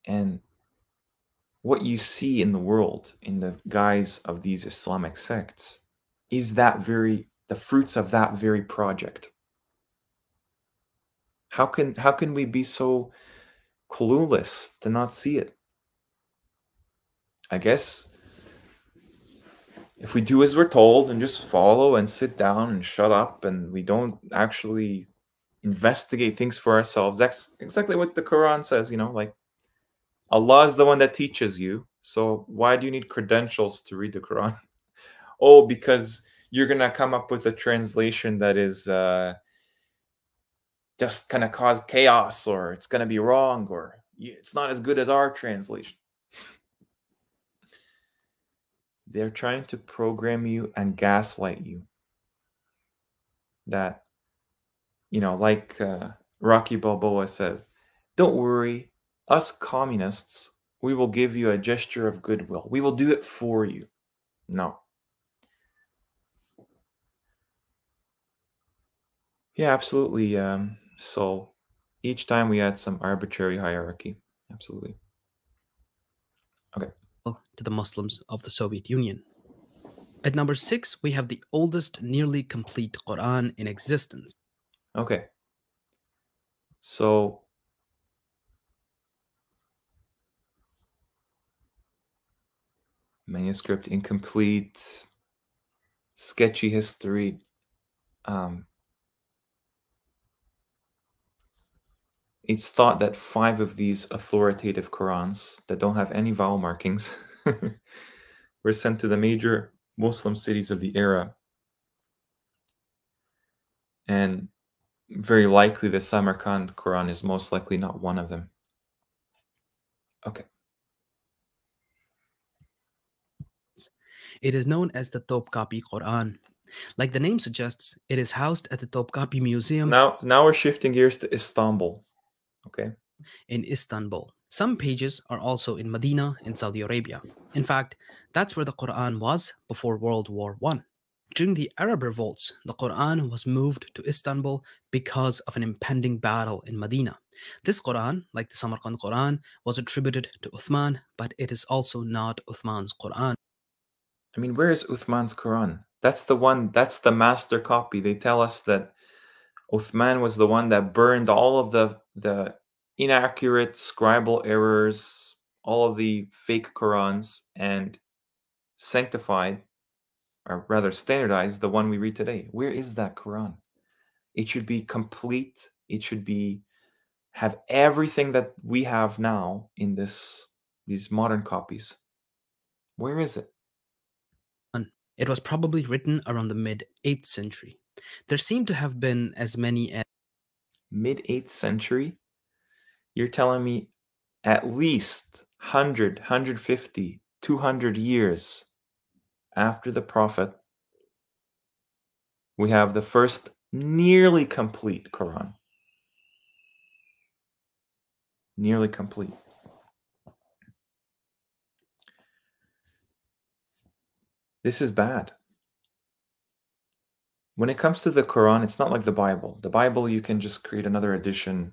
And what you see in the world in the guise of these Islamic sects is the fruits of that very project. How can we be so clueless to not see it? I guess if we do as we're told and just follow and sit down and shut up and we don't actually investigate things for ourselves, that's exactly what the Quran says, like Allah is the one that teaches you. So why do you need credentials to read the Quran? Oh, because you're going to come up with a translation that is just going to cause chaos, or it's going to be wrong, or it's not as good as our translation. They're trying to program you and gaslight you. That, like Rocky Balboa says, don't worry, us communists, we will give you a gesture of goodwill. We will do it for you. No. Yeah, absolutely. So each time we add some arbitrary hierarchy. Absolutely. Okay. To the Muslims of the Soviet Union. At number 6, we have the oldest nearly complete Quran in existence. Okay. So manuscript incomplete, sketchy history. It's thought that 5 of these authoritative Qurans that don't have any vowel markings were sent to the major Muslim cities of the era. And very likely the Samarkand Quran is most likely not one of them. Okay. It is known as the Topkapi Quran. Like the name suggests, it is housed at the Topkapi Museum. Now we're shifting gears to Istanbul. Okay. In Istanbul. Some pages are also in Medina in Saudi Arabia. In fact, that's where the Quran was before World War I. During the Arab revolts, the Quran was moved to Istanbul because of an impending battle in Medina. This Quran, like the Samarkand Quran, was attributed to Uthman, but it is also not Uthman's Quran. I mean, where is Uthman's Quran? That's the master copy. They tell us that Uthman was the one that burned all of the inaccurate scribal errors, all of the fake Qurans, and sanctified, or rather standardized, the one we read today. Where is that Quran? It should be complete. It should have everything that we have now in these modern copies. Where is it? It was probably written around the mid 8th century. There seem to have been as many as Mid 8th century? You're telling me at least 100, 150, 200 years after the Prophet, we have the first nearly complete Quran. Nearly complete. This is bad. When it comes to the Quran, it's not like the Bible. The Bible, you can just create another edition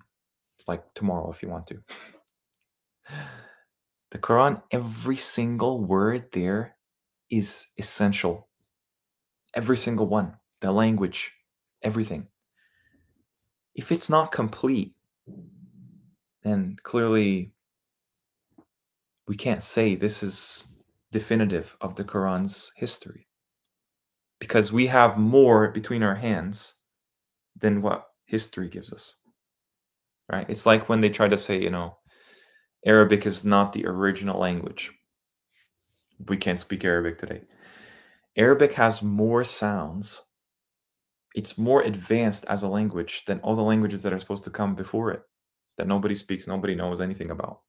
like tomorrow if you want to. The Quran, every single word there is essential. Every single one. The language, everything. If it's not complete, then clearly we can't say this is definitive of the Quran's history. Because we have more between our hands than what history gives us. Right? It's like when they try to say, Arabic is not the original language. We can't speak Arabic today. Arabic has more sounds. It's more advanced as a language than all the languages that are supposed to come before it, that nobody speaks, nobody knows anything about.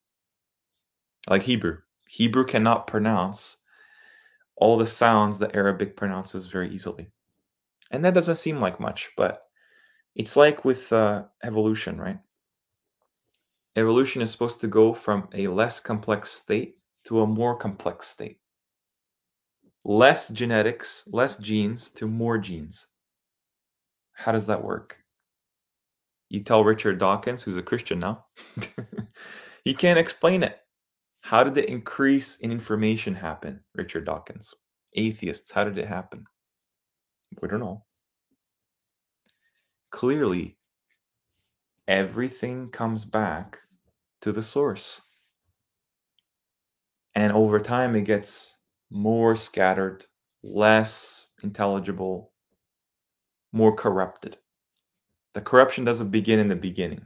Like Hebrew. Hebrew cannot pronounce all the sounds that Arabic pronounces very easily. And that doesn't seem like much, but it's like with evolution, right? Evolution is supposed to go from a less complex state to a more complex state. Less genetics, less genes to more genes. How does that work? You tell Richard Dawkins, who's a Christian now, he can't explain it. How did the increase in information happen, Richard Dawkins? Atheists, how did it happen? We don't know. Clearly, everything comes back to the source. And over time, it gets more scattered, less intelligible, more corrupted. The corruption doesn't begin in the beginning.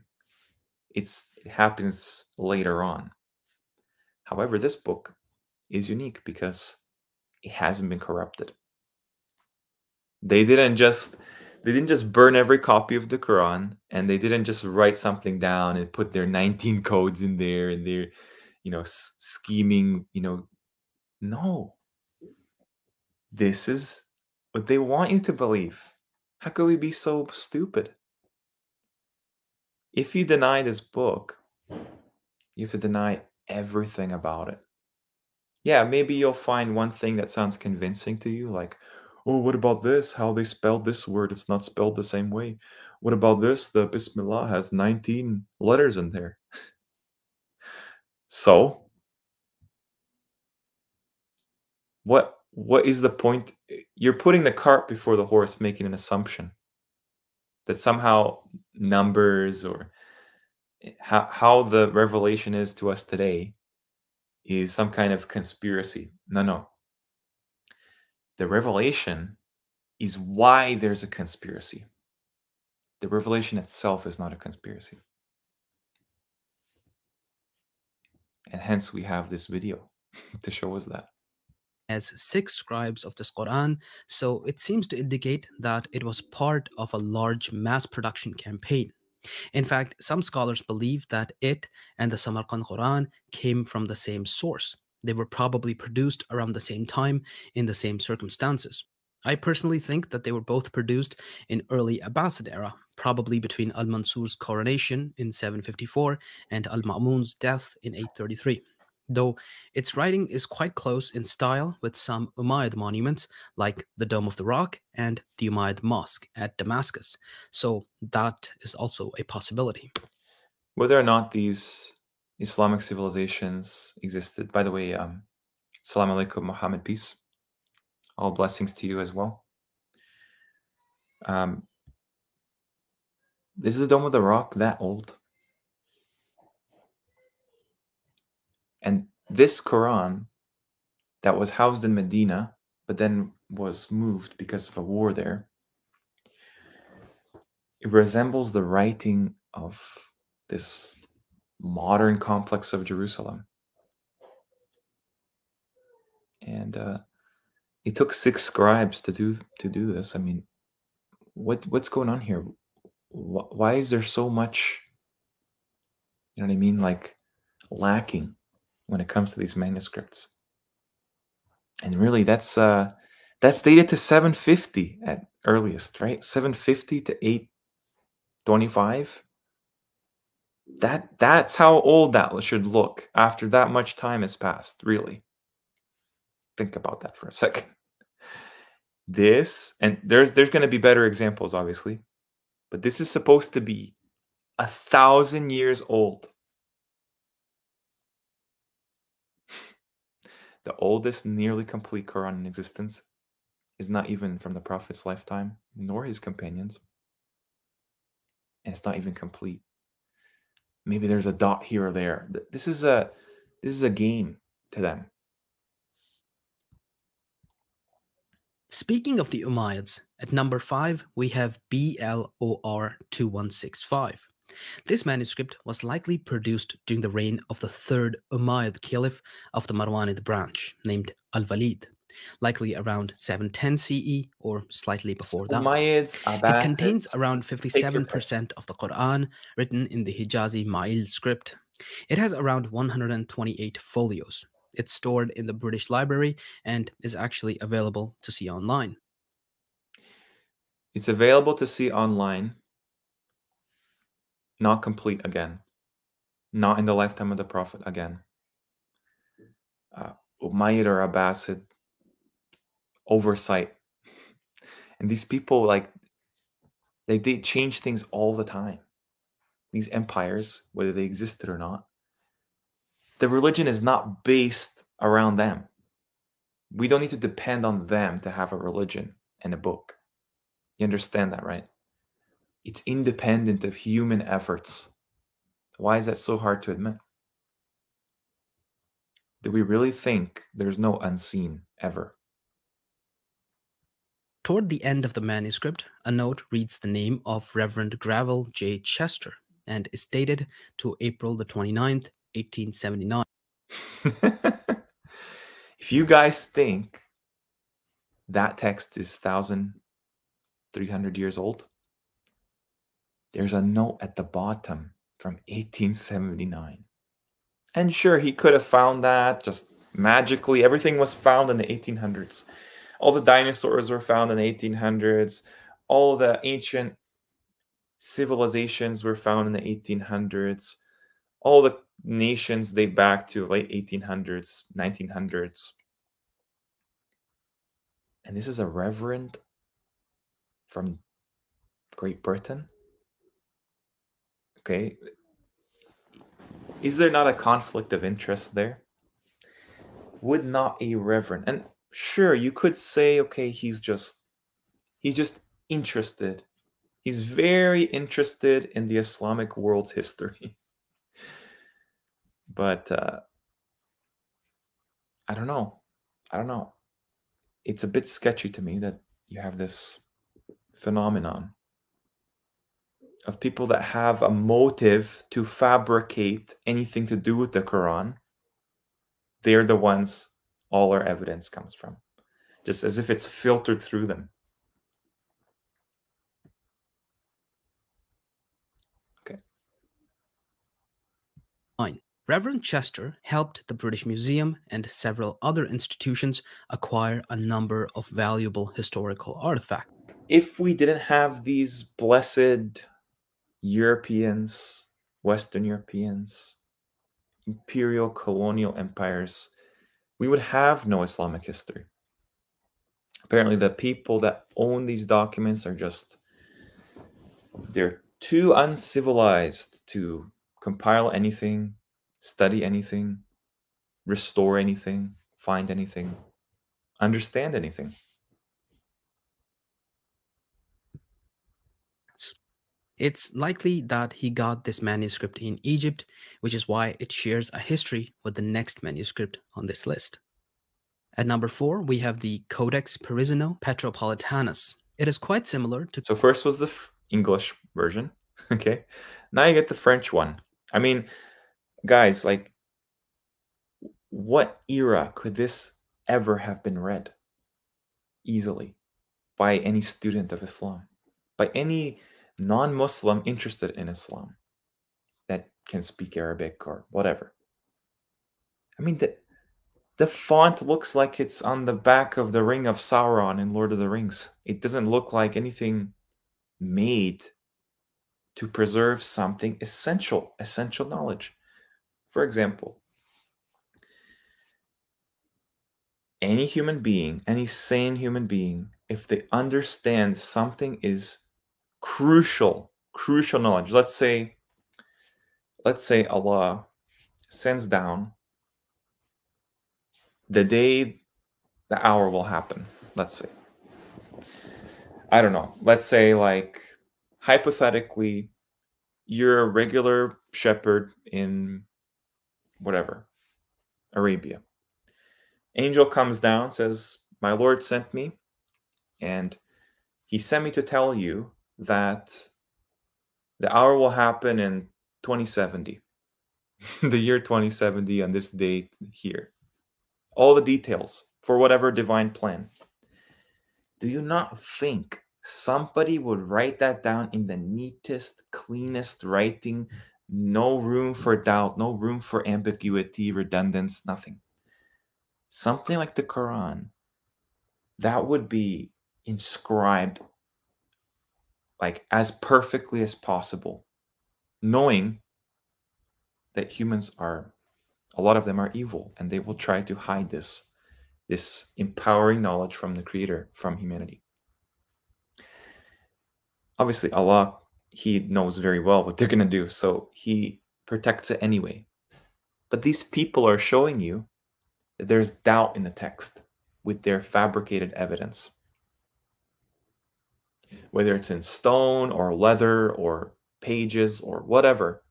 It happens later on. However, this book is unique because it hasn't been corrupted. They didn't just burn every copy of the Quran, and they didn't just write something down and put their 19 codes in there and their, scheming, no. This is what they want you to believe. How could we be so stupid? If you deny this book, you have to deny everything about it. Yeah, maybe you'll find one thing that sounds convincing to you, like, oh, what about this? How they spelled this word? It's not spelled the same way. What about this? The Bismillah has 19 letters in there. So, what is the point? You're putting the cart before the horse, making an assumption that somehow numbers or how the revelation is to us today is some kind of conspiracy. No. The revelation is why there's a conspiracy. The revelation itself is not a conspiracy. And hence we have this video to show us that. as 6 scribes of this Quran, so it seems to indicate that it was part of a large mass production campaign. In fact, some scholars believe that it and the Samarkand Quran came from the same source. They were probably produced around the same time in the same circumstances. I personally think that they were both produced in early Abbasid era, probably between Al-Mansur's coronation in 754 and Al-Ma'mun's death in 833. Though its writing is quite close in style with some Umayyad monuments like the Dome of the Rock and the Umayyad Mosque at Damascus, so that is also a possibility. Whether or not these Islamic civilizations existed, by the way, Assalamu alaikum, Muhammad, peace. All blessings to you as well. Is the Dome of the Rock that old? And this Quran that was housed in Medina, but then was moved because of a war there, it resembles the writing of this modern complex of Jerusalem. And it took 6 scribes to do this. I mean, what's going on here? Why is there so much, you know what I mean, like lacking when it comes to these manuscripts? And really, that's dated to 750 at earliest, right? 750 to 825. That's how old that should look after that much time has passed. Really, think about that for a second. This, and there's going to be better examples, obviously, but this is supposed to be 1,000 years old. The oldest nearly complete Quran in existence is not even from the Prophet's lifetime, nor his companions. And it's not even complete. Maybe there's a dot here or there. This is a game to them. Speaking of the Umayyads, at number 5 we have BLOR 2165. This manuscript was likely produced during the reign of the third Umayyad Caliph of the Marwanid branch, named Al-Walid, likely around 710 CE or slightly before that. Umayyads, It Abbasids, contains around take your pick. 57% of the Quran written in the Hijazi Ma'il script. It has around 128 folios. It's stored in the British Library and is actually available to see online. It's available to see online. Not complete again. Not in the lifetime of the Prophet again. Umayyad or Abbasid oversight. And these people, like, they change things all the time. These empires, whether they existed or not, the religion is not based around them. We don't need to depend on them to have a religion and a book. You understand that, right? It's independent of human efforts. Why is that so hard to admit? Do we really think there's no unseen ever? Toward the end of the manuscript, a note reads the name of Reverend Gravel J. Chester and is dated to April the 29th, 1879. If you guys think that text is 1,300 years old, there's a note at the bottom from 1879. And sure, he could have found that just magically. Everything was found in the 1800s. All the dinosaurs were found in the 1800s. All the ancient civilizations were found in the 1800s. All the nations date back to late 1800s, 1900s. And this is a reverend from Great Britain. Okay. Is there not a conflict of interest there? Would not a reverend, and sure, you could say, okay, he's just interested. He's very interested in the Islamic world's history. But I don't know. It's a bit sketchy to me that you have this phenomenon of people that have a motive to fabricate anything to do with the Quran. They're the ones all our evidence comes from, just as if it's filtered through them. Okay. Reverend Chester helped the British Museum and several other institutions acquire a number of valuable historical artifacts. If we didn't have these blessed Europeans, Western Europeans, imperial colonial empires, we would have no Islamic history. Apparently, the people that own these documents are they're too uncivilized to compile anything, study anything, restore anything, find anything, understand anything. It's likely that he got this manuscript in Egypt, which is why it shares a history with the next manuscript on this list. At number 4, we have the Codex Petrino-Petropolitanus. It is quite similar to... So first was the English version, okay? Now you get the French one. I mean, guys, like, what era could this ever have been read easily by any student of Islam, by any non-Muslim interested in Islam that can speak Arabic or whatever? I mean, the font looks like it's on the back of the ring of Sauron in Lord of the Rings. It doesn't look like anything made to preserve something essential knowledge. For example, any human being, any sane human being, if they understand something is crucial knowledge. Let's say Allah sends down the day the hour will happen. Let's say, I don't know. Let's say, like, hypothetically, you're a regular shepherd in whatever, Arabia. Angel comes down, says, "My Lord sent me, and he sent me to tell you that the hour will happen in 2070, the year 2070, on this date here. All the details for whatever divine plan." Do you not think somebody would write that down in the neatest, cleanest writing? No room for doubt, no room for ambiguity, redundance, nothing. Something like the Quran, that would be inscribed like as perfectly as possible, knowing that humans are, a lot of them are evil, and they will try to hide this empowering knowledge from the Creator, from humanity. Obviously, Allah, he knows very well what they're going to do, so he protects it anyway. But these people are showing you that there's doubt in the text with their fabricated evidence. Whether it's in stone or leather or pages or whatever,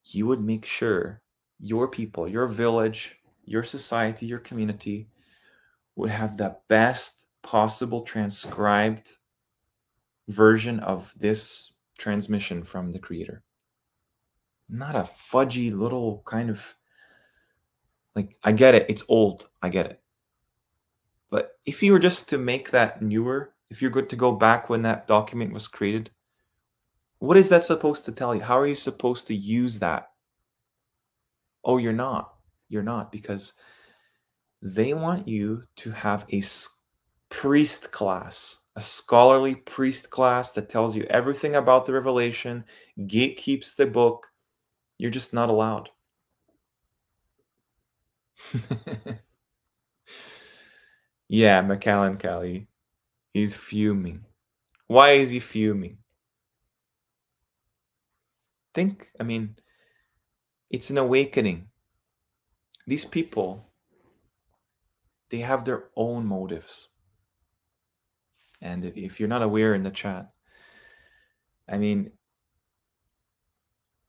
you would make sure your people, your village, your society, your community would have the best possible transcribed version of this transmission from the Creator. Not a fudgy little kind of, like, I get it, it's old, I get it. But if you were just to make that newer, if you're good to go back when that document was created, what is that supposed to tell you? How are you supposed to use that? Oh, you're not. You're not, because they want you to have a priest class, a scholarly priest class that tells you everything about the revelation, gatekeeps the book. You're just not allowed. Yeah, Macallan Callie, he's fuming. Why is he fuming? I mean, it's an awakening. These people, they have their own motives. And if you're not aware in the chat, I mean,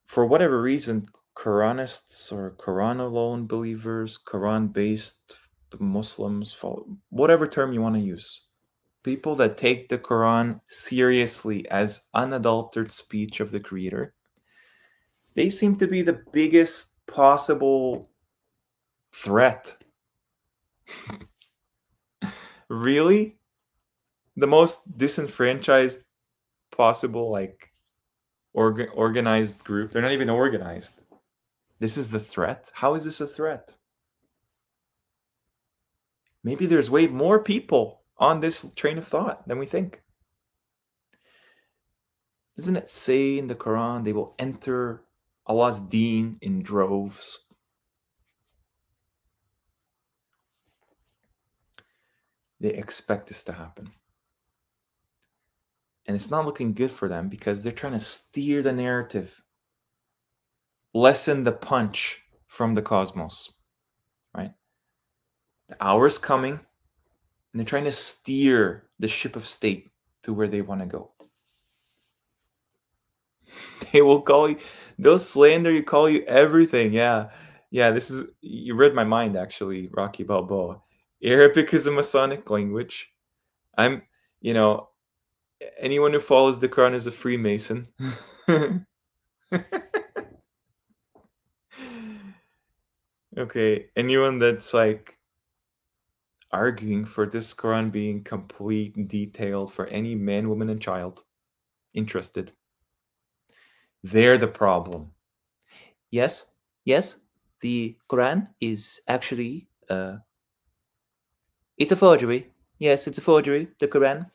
for whatever reason, Quranists or Quran alone believers, Quran-based Muslims, whatever term you want to use, people that take the Quran seriously as unadulterated speech of the Creator, they seem to be the biggest possible threat. Really? The most disenfranchised possible, like, organized group. They're not even organized. This is the threat? How is this a threat? Maybe there's way more people on this train of thought than we think. Doesn't it say in the Quran they will enter Allah's deen in droves? They expect this to happen. And it's not looking good for them because they're trying to steer the narrative, lessen the punch from the cosmos, right? The hour is coming, and they're trying to steer the ship of state to where they want to go. They will call you, they'll slander you, call you everything. Yeah. Yeah, this is, you read my mind actually, Rocky Balboa. Arabic is a Masonic language. I'm, you know, anyone who follows the Quran is a Freemason. Okay, anyone that's like arguing for this Quran being complete and detailed for any man, woman, and child interested, they're the problem. Yes, yes, the Quran is actually it's a forgery. Yes, it's a forgery. The Quran.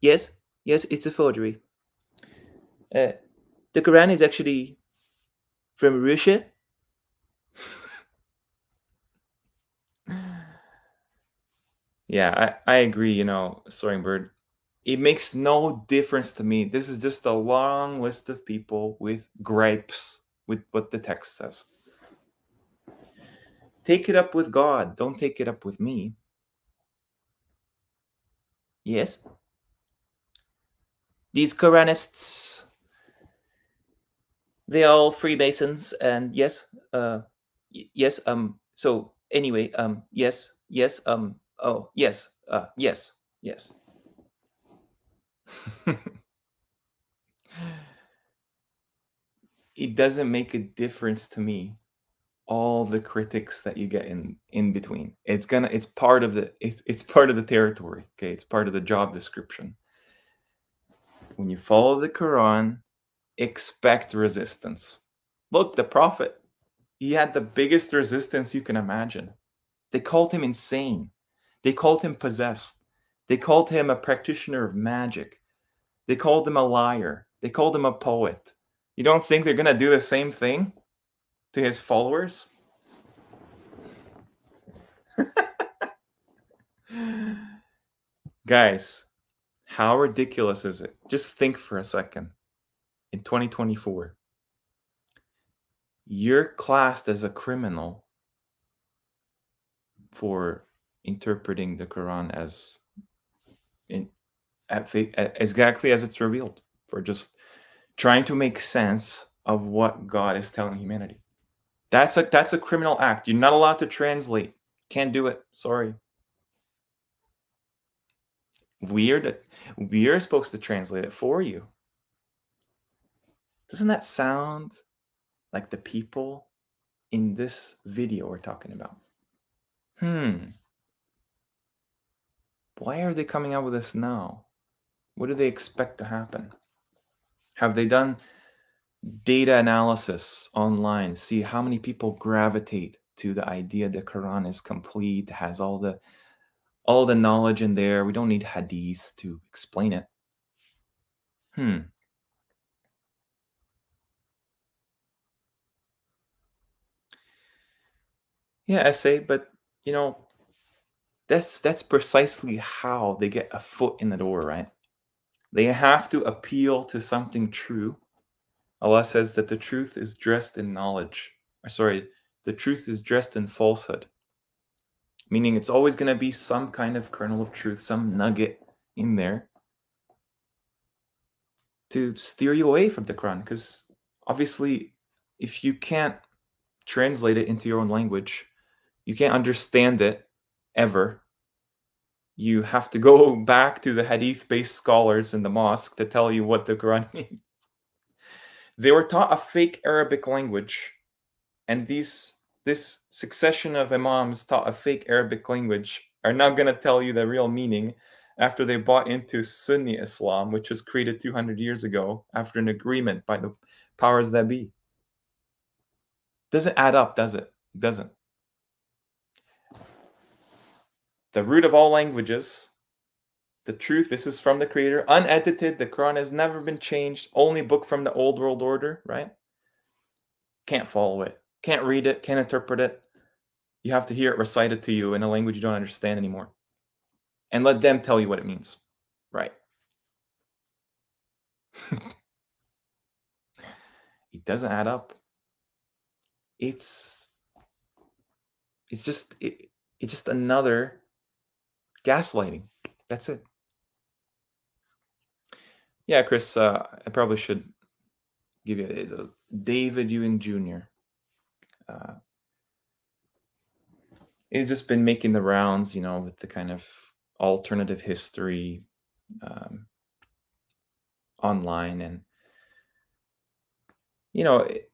Yes, yes, it's a forgery. Uh, the Quran is actually from Russia. Yeah, I agree. You know, Soaring Bird. It makes no difference to me. This is just a long list of people with gripes with what the text says. Take it up with God. Don't take it up with me. Yes. These Quranists, they all Freemasons, and yes, yes, so anyway, yes, yes, oh, yes, yes, yes. It doesn't make a difference to me, all the critics that you get in between. It's part of it's part of the territory. Okay, it's part of the job description. When you follow the Quran, expect resistance. Look, the prophet, he had the biggest resistance you can imagine. They called him insane. They called him possessed. They called him a practitioner of magic. They called him a liar. They called him a poet. You don't think they're going to do the same thing to his followers? Guys, how ridiculous is it? Just think for a second. In 2024, you're classed as a criminal for interpreting the Quran as exactly as it's revealed, for just trying to make sense of what God is telling humanity. That's a criminal act. You're not allowed to translate. Can't do it. Sorry. We're supposed to translate it for you. Doesn't that sound like the people in this video we're talking about? Why are they coming out with this now? What do they expect to happen? Have they done data analysis online, see how many people gravitate to the idea the Quran is complete, has all the knowledge in there. We don't need hadith to explain it. Yeah, essay, but you know, that's precisely how they get a foot in the door, right? They have to appeal to something true. Allah says that the truth is dressed in knowledge. Or sorry, the truth is dressed in falsehood. Meaning it's always going to be some kind of kernel of truth, some nugget in there to steer you away from the Quran. Because obviously, if you can't translate it into your own language, you can't understand it ever. You have to go back to the hadith-based scholars in the mosque to tell you what the Quran means. They were taught a fake Arabic language, and this succession of imams taught a fake Arabic language are not going to tell you the real meaning after they bought into Sunni Islam, which was created 200 years ago after an agreement by the powers that be. Doesn't add up, does it? It doesn't. The root of all languages, the truth, this is from the Creator, unedited, the Quran has never been changed, only book from the old world order, right? Can't follow it, can't read it, can't interpret it. You have to hear it recited to you in a language you don't understand anymore. And let them tell you what it means, right? It doesn't add up. It's just another gaslighting. That's it. Yeah, Chris, I probably should give you David Ewing Jr. Uh, he's just been making the rounds, with the kind of alternative history um, online, and you know, it-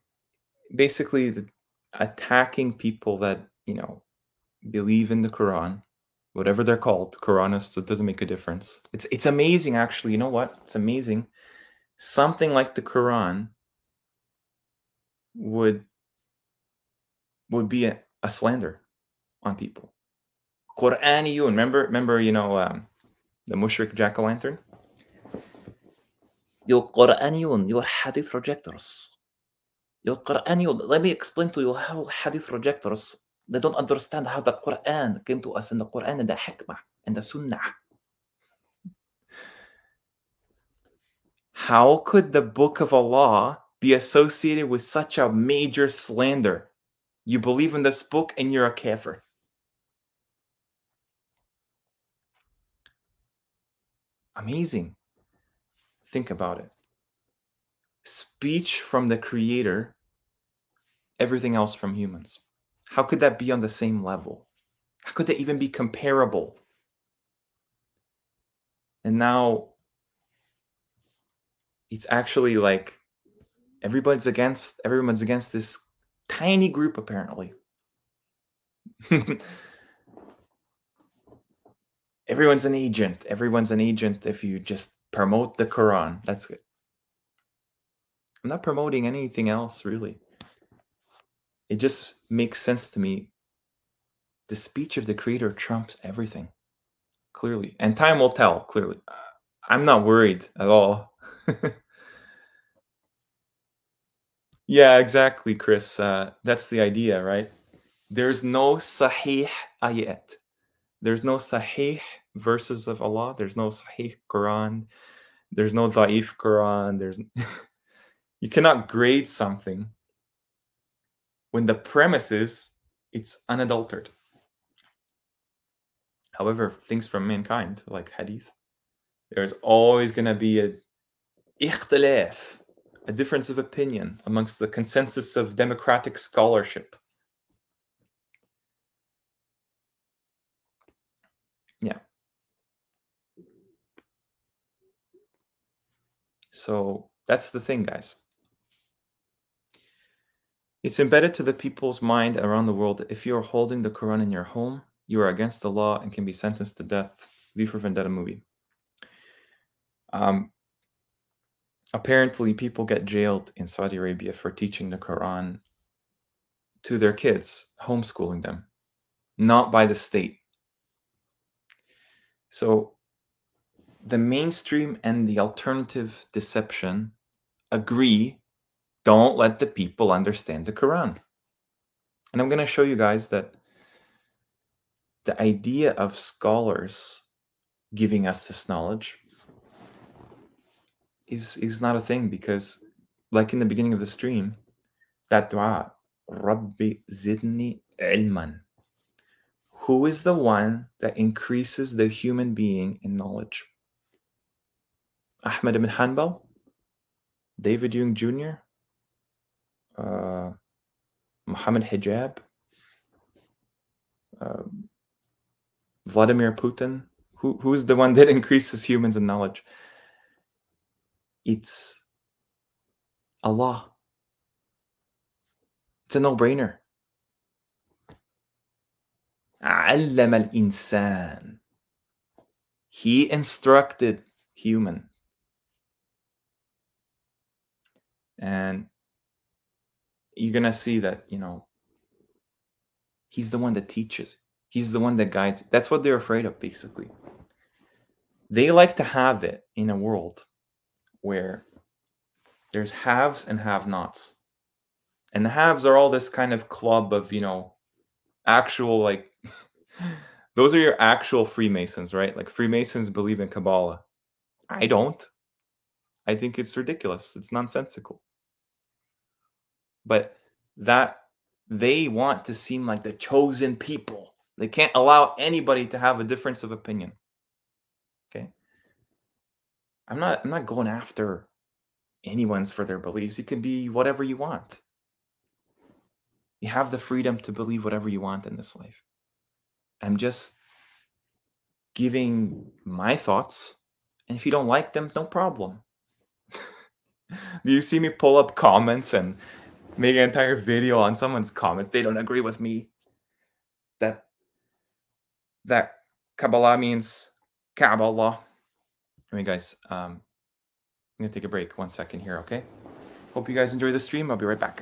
basically attacking people that believe in the Quran, whatever they're called, Quranists. It doesn't make a difference. It's amazing, actually. You know what? It's amazing. Something like the Quran would be a slander on people. Qur'aniyun. Remember, the mushrik jack-o'-lantern? You're Qur'aniyun, you're hadith rejectors. You're Qur'aniyun. Let me explain to you how hadith rejectors, they don't understand how the Quran came to us, in the Quran and the hikmah and the sunnah. How could the book of Allah be associated with such a major slander? You believe in this book and you're a kafir. Amazing. Think about it. Speech from the creator, everything else from humans. How could that be on the same level? How could that even be comparable? And now it's actually like everyone's against this tiny group, apparently. Everyone's an agent. Everyone's an agent if you just promote the Quran. That's good. I'm not promoting anything else, really. It just makes sense to me. The speech of the creator trumps everything, clearly. And time will tell, clearly. I'm not worried at all. Yeah, exactly, Chris. That's the idea, right? There's no sahih ayat. There's no sahih verses of Allah. There's no sahih Quran. There's no da'if Quran. You cannot grade something when the premise is it's unadulterated. However, things from mankind, like hadith, there's always going to be a ikhtilaf, a difference of opinion amongst the consensus of democratic scholarship. Yeah. So that's the thing, guys. It's embedded to the people's mind around the world that if you are holding the Quran in your home, you are against the law and can be sentenced to death. V for Vendetta movie. Apparently, people get jailed in Saudi Arabia for teaching the Quran to their kids, homeschooling them, not by the state. So the mainstream and the alternative deception agree, don't let the people understand the Quran. And I'm going to show you guys that the idea of scholars giving us this knowledge is not a thing, because like in the beginning of the stream, that dua, Rabbi zidni ilman, who is the one that increases the human being in knowledge? Ahmed ibn Hanbal, David Ewing Jr., Muhammad Hijab, Vladimir Putin. Who's the one that increases humans in knowledge? It's Allah. It's a no-brainer. علم الإنسان. He instructed human. And you're going to see that, he's the one that teaches. He's the one that guides. That's what they're afraid of, basically. They like to have it in a world where there's haves and have-nots. And the haves are all this kind of club of, actual, like, those are your actual Freemasons, right? Like, Freemasons believe in Kabbalah. I don't. I think it's ridiculous. It's nonsensical. But that they want to seem like the chosen people. They can't allow anybody to have a difference of opinion. Okay? I'm not going after anyone's for their beliefs. You can be whatever you want. You have the freedom to believe whatever you want in this life. I'm just giving my thoughts, and if you don't like them, no problem. Do you see me pull up comments and make an entire video on someone's comments? They don't agree with me. That that Kabbalah means Kabbalah. Anyway, guys, I'm gonna take a break 1 second here, okay? Hope you guys enjoy the stream. I'll be right back.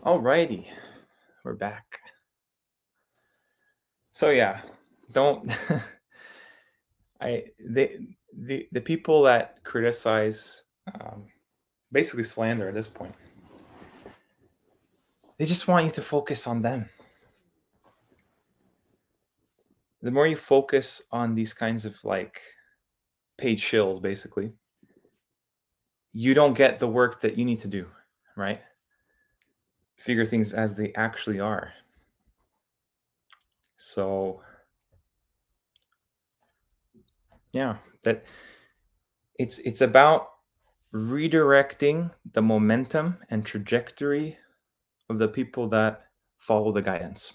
Alrighty, we're back. So yeah, don't the people that criticize, basically slander at this point, they just want you to focus on them. The more you focus on these kinds of like paid shills, basically, you don't get the work that you need to do, right? Figure things as they actually are. So, yeah, that it's about redirecting the momentum and trajectory of the people that follow the guidance.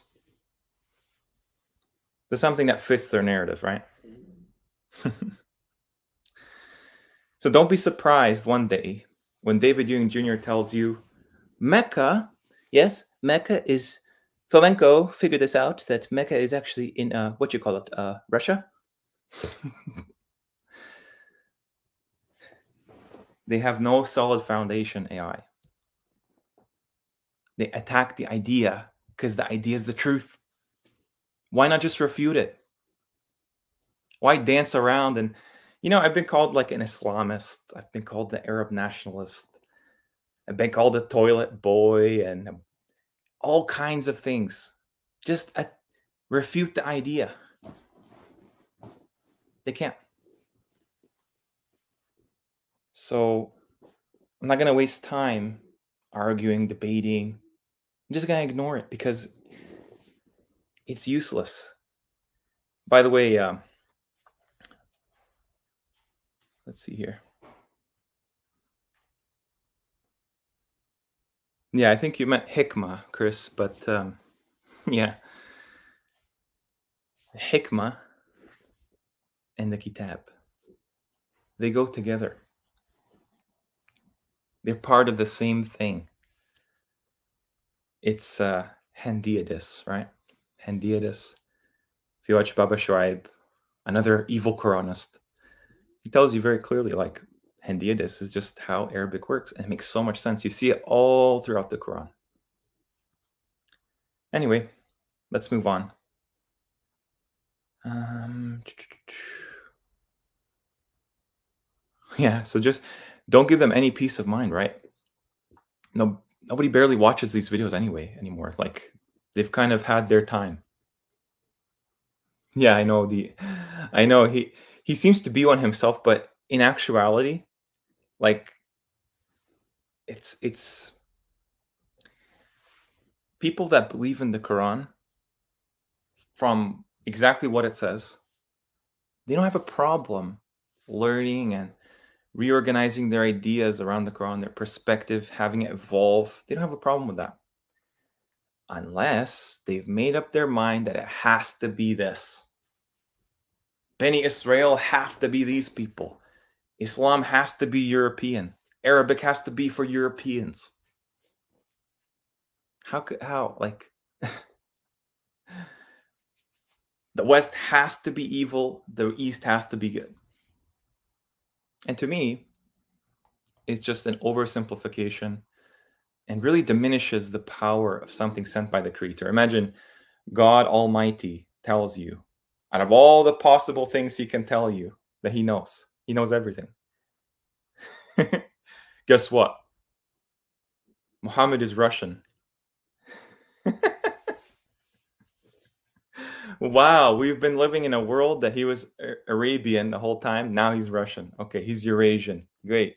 There's something that fits their narrative, right? So don't be surprised one day when David Ewing Jr. tells you, Mecca, yes, Mecca is, Flamenco figured this out, that Mecca is actually in, what you call it, Russia? They have no solid foundation, AI. They attack the idea because the idea is the truth. Why not just refute it? Why dance around? And, I've been called like an Islamist. I've been called the Arab nationalist. I've been called a toilet boy and all kinds of things. Just refute the idea. They can't. So I'm not going to waste time arguing, debating. I'm just going to ignore it because it's useless. By the way, let's see here. Yeah, I think you meant hikmah, Chris, but yeah. Hikmah and the kitab, they go together. They're part of the same thing. It's Hadithocalypse, right? Hadithocalypse. If you watch Baba Shuaib, another evil Qur'anist, he tells you very clearly, like, Hadithocalypse is just how Arabic works, and it makes so much sense. You see it all throughout the Quran. Anyway, let's move on. Yeah, so just don't give them any peace of mind, right? No, nobody barely watches these videos anymore. Like, they've kind of had their time. Yeah, I know he seems to be one himself, but in actuality, like, it's people that believe in the Quran from exactly what it says. They don't have a problem learning and reorganizing their ideas around the Quran, their perspective, having it evolve. They don't have a problem with that. Unless they've made up their mind that it has to be this. Beni Israel have to be these people. Islam has to be European. Arabic has to be for Europeans. How? Like, the West has to be evil, the East has to be good. And to me, it's just an oversimplification and really diminishes the power of something sent by the Creator. Imagine God Almighty tells you, out of all the possible things he can tell you, that he knows everything. Guess what? Muhammad is Russian. Wow, we've been living in a world that he was Arabian the whole time. Now he's Russian. Okay, he's Eurasian. Great.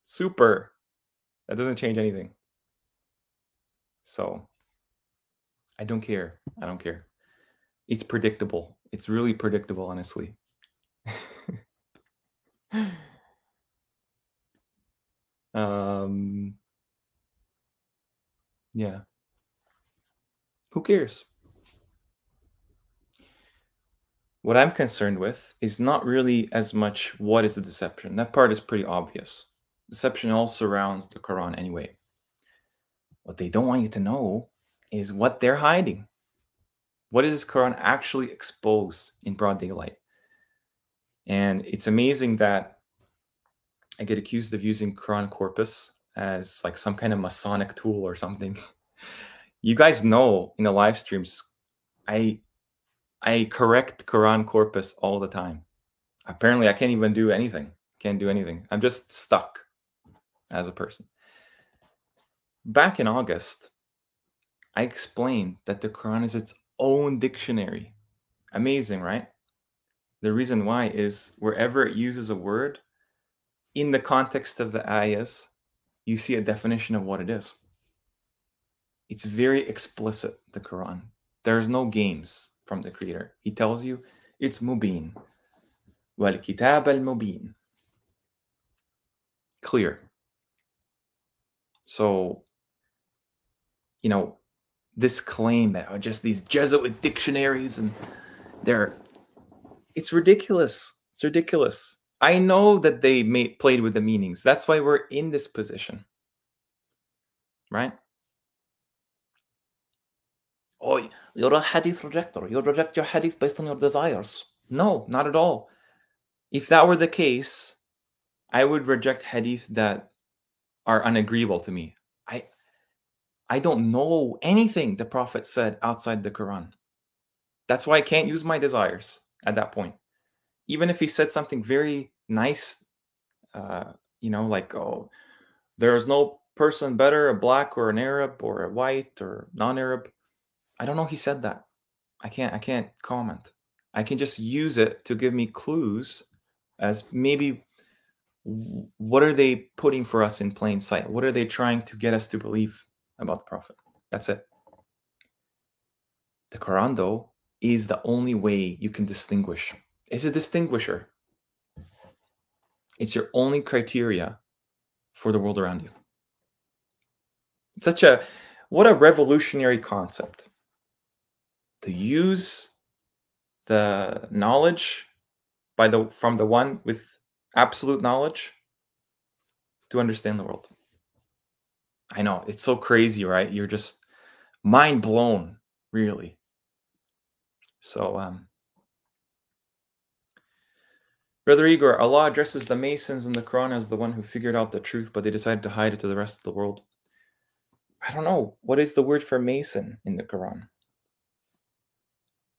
Super. That doesn't change anything. So, I don't care. I don't care. It's predictable. It's really predictable, honestly. Yeah. Who cares? What I'm concerned with is not really as much what is the deception. That part is pretty obvious. Deception all surrounds the Quran anyway. What they don't want you to know is what they're hiding. What does Quran actually expose in broad daylight? And it's amazing that I get accused of using Quran corpus as like some kind of Masonic tool or something. You guys know in the live streams, I correct Quran corpus all the time. Apparently, I can't even do anything. Can't do anything. I'm just stuck as a person. Back in August, I explained that the Quran is its own dictionary. Amazing, right? The reason why is wherever it uses a word, in the context of the ayahs, you see a definition of what it is. It's very explicit, the Quran. There's no games from the Creator. He tells you it's mubin. Wal kitab al mubin. Clear. So, you know, this claim that are just these Jesuit dictionaries and it's ridiculous. It's ridiculous. I know that they played with the meanings. That's why we're in this position. Right? Oh, you're a hadith rejector. You reject your hadith based on your desires. No, not at all. If that were the case, I would reject hadith that are unagreeable to me. I don't know anything the Prophet said outside the Quran. That's why I can't use my desires at that point. Even if he said something very nice, like, oh, there's no person better, a black or an Arab or a white or non-Arab. I don't know he said that. I can't comment. I can just use it to give me clues as maybe what are they putting for us in plain sight? What are they trying to get us to believe about the Prophet? That's it. The Quran, though, is the only way you can distinguish. It's a distinguisher. It's your only criteria for the world around you. What a revolutionary concept. To use the knowledge from the one with absolute knowledge to understand the world. I know, it's so crazy, right? You're just mind blown, really. So, Brother Igor, Allah addresses the Masons in the Quran as the one who figured out the truth, but they decided to hide it to the rest of the world. I don't know. What is the word for Mason in the Quran?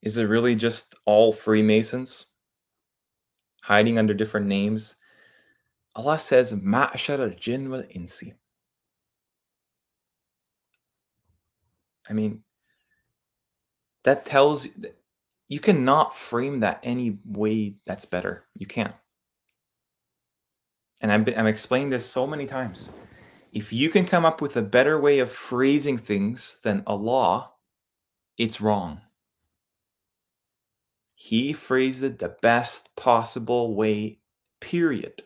Is it really just all Freemasons hiding under different names? Allah says, Ma'ashar al-jinn wal-insi. I mean, that tells you cannot frame that any way that's better. You can't. And I'm explaining this so many times. If you can come up with a better way of phrasing things than Allah, it's wrong. He phrased it the best possible way, period.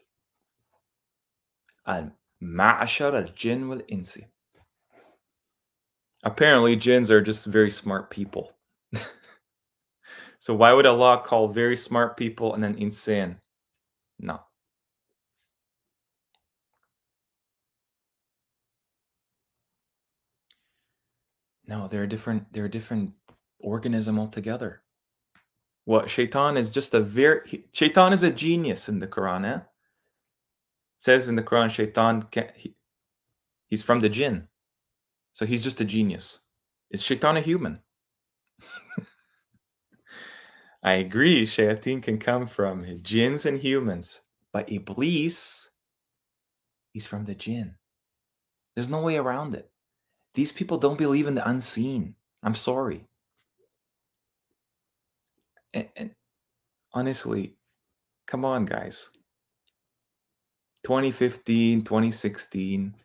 Al-ma'ashar al-jinn wal-insi. Apparently, jinns are just very smart people. So why would Allah call very smart people and then insane? No. No, they're a different organism altogether. What Shaitan is just Shaitan is a genius in the Quran. It says in the Quran, Shaitan he's from the jinn. So he's just a genius. Is Shaitan a human? I agree, Shayateen can come from jinns and humans, but Iblis, he's from the jinn. There's no way around it. These people don't believe in the unseen. I'm sorry. And honestly, come on, guys. 2015, 2016,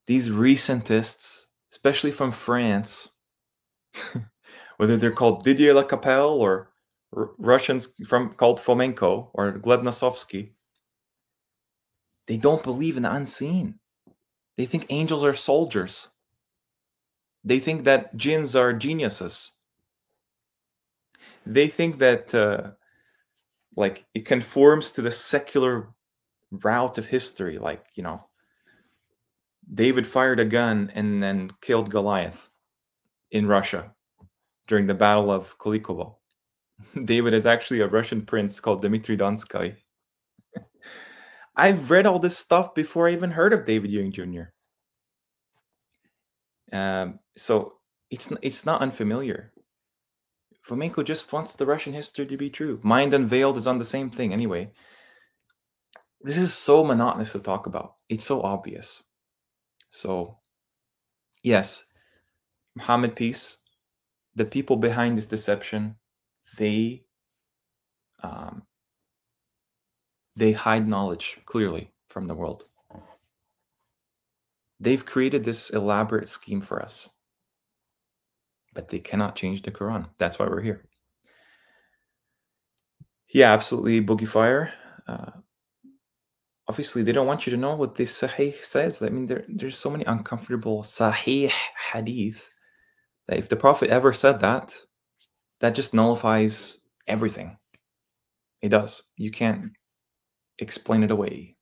these recentists, especially from France, whether they're called Didier Lacapelle or Russians called Fomenko or Gleb Nosovsky, they don't believe in the unseen. They think angels are soldiers. They think that jinns are geniuses. They think that it conforms to the secular route of history. Like, David fired a gun and then killed Goliath in Russia during the Battle of Kulikovo. David is actually a Russian prince called Dmitry Donsky. I've read all this stuff before I even heard of David Ewing Jr. So it's not unfamiliar. Fomenko just wants the Russian history to be true. Mind Unveiled is on the same thing anyway. This is so monotonous to talk about. It's so obvious. So, yes, Muhammad peace, the people behind this deception, they They hide knowledge clearly from the world. They've created this elaborate scheme for us, but they cannot change the Quran. That's why we're here. Yeah, absolutely, Boogie Fire. Obviously, they don't want you to know what this Sahih says. I mean, there's so many uncomfortable Sahih hadith that if the Prophet ever said that, that just nullifies everything. It does. You can't explain it away.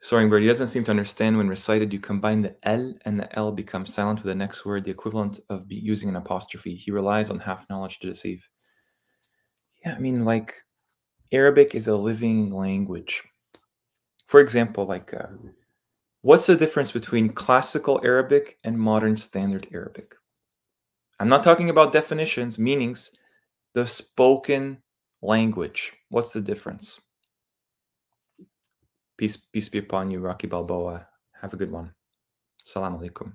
Soaring Bird, he doesn't seem to understand when recited you combine the L and the L become silent with the next word, the equivalent of using an apostrophe. He relies on half knowledge to deceive. Yeah, I mean, like, Arabic is a living language. For example, like, what's the difference between classical Arabic and modern standard Arabic? I'm not talking about definitions, meanings, the spoken language. What's the difference? Peace be upon you, Rocky Balboa. Have a good one. Assalamu alaikum.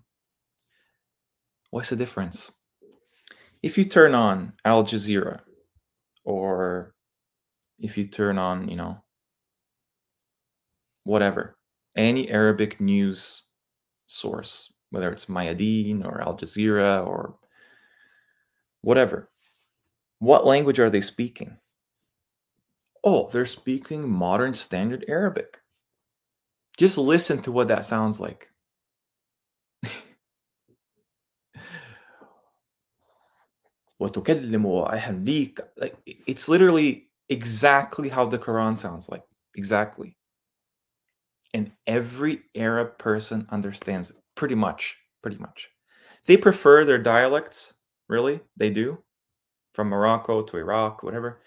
What's the difference? If you turn on Al Jazeera, or if you turn on, you know, whatever, any Arabic news source, whether it's Mayadeen or Al Jazeera or whatever, what language are they speaking? Oh, they're speaking modern standard Arabic. Just listen to what that sounds like. Like, it's literally exactly how the Quran sounds like. Exactly. And every Arab person understands it. Pretty much. Pretty much. They prefer their dialects. Really? They do. From Morocco to Iraq, whatever.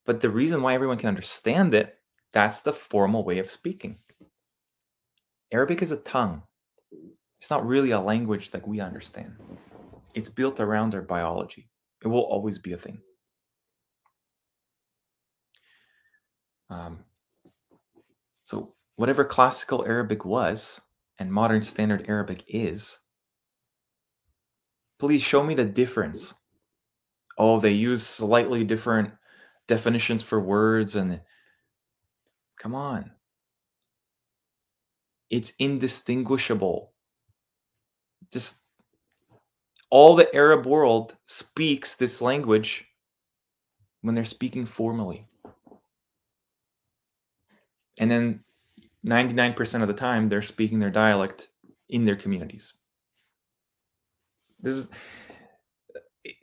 But the reason why everyone can understand it, that's the formal way of speaking. Arabic is a tongue. It's not really a language that we understand. It's built around our biology. It will always be a thing. So whatever classical Arabic was and modern standard Arabic is, please show me the difference. Oh, they use slightly different definitions for words, and come on. It's indistinguishable. Just all the Arab world speaks this language when they're speaking formally. And then 99% of the time, they're speaking their dialect in their communities. It's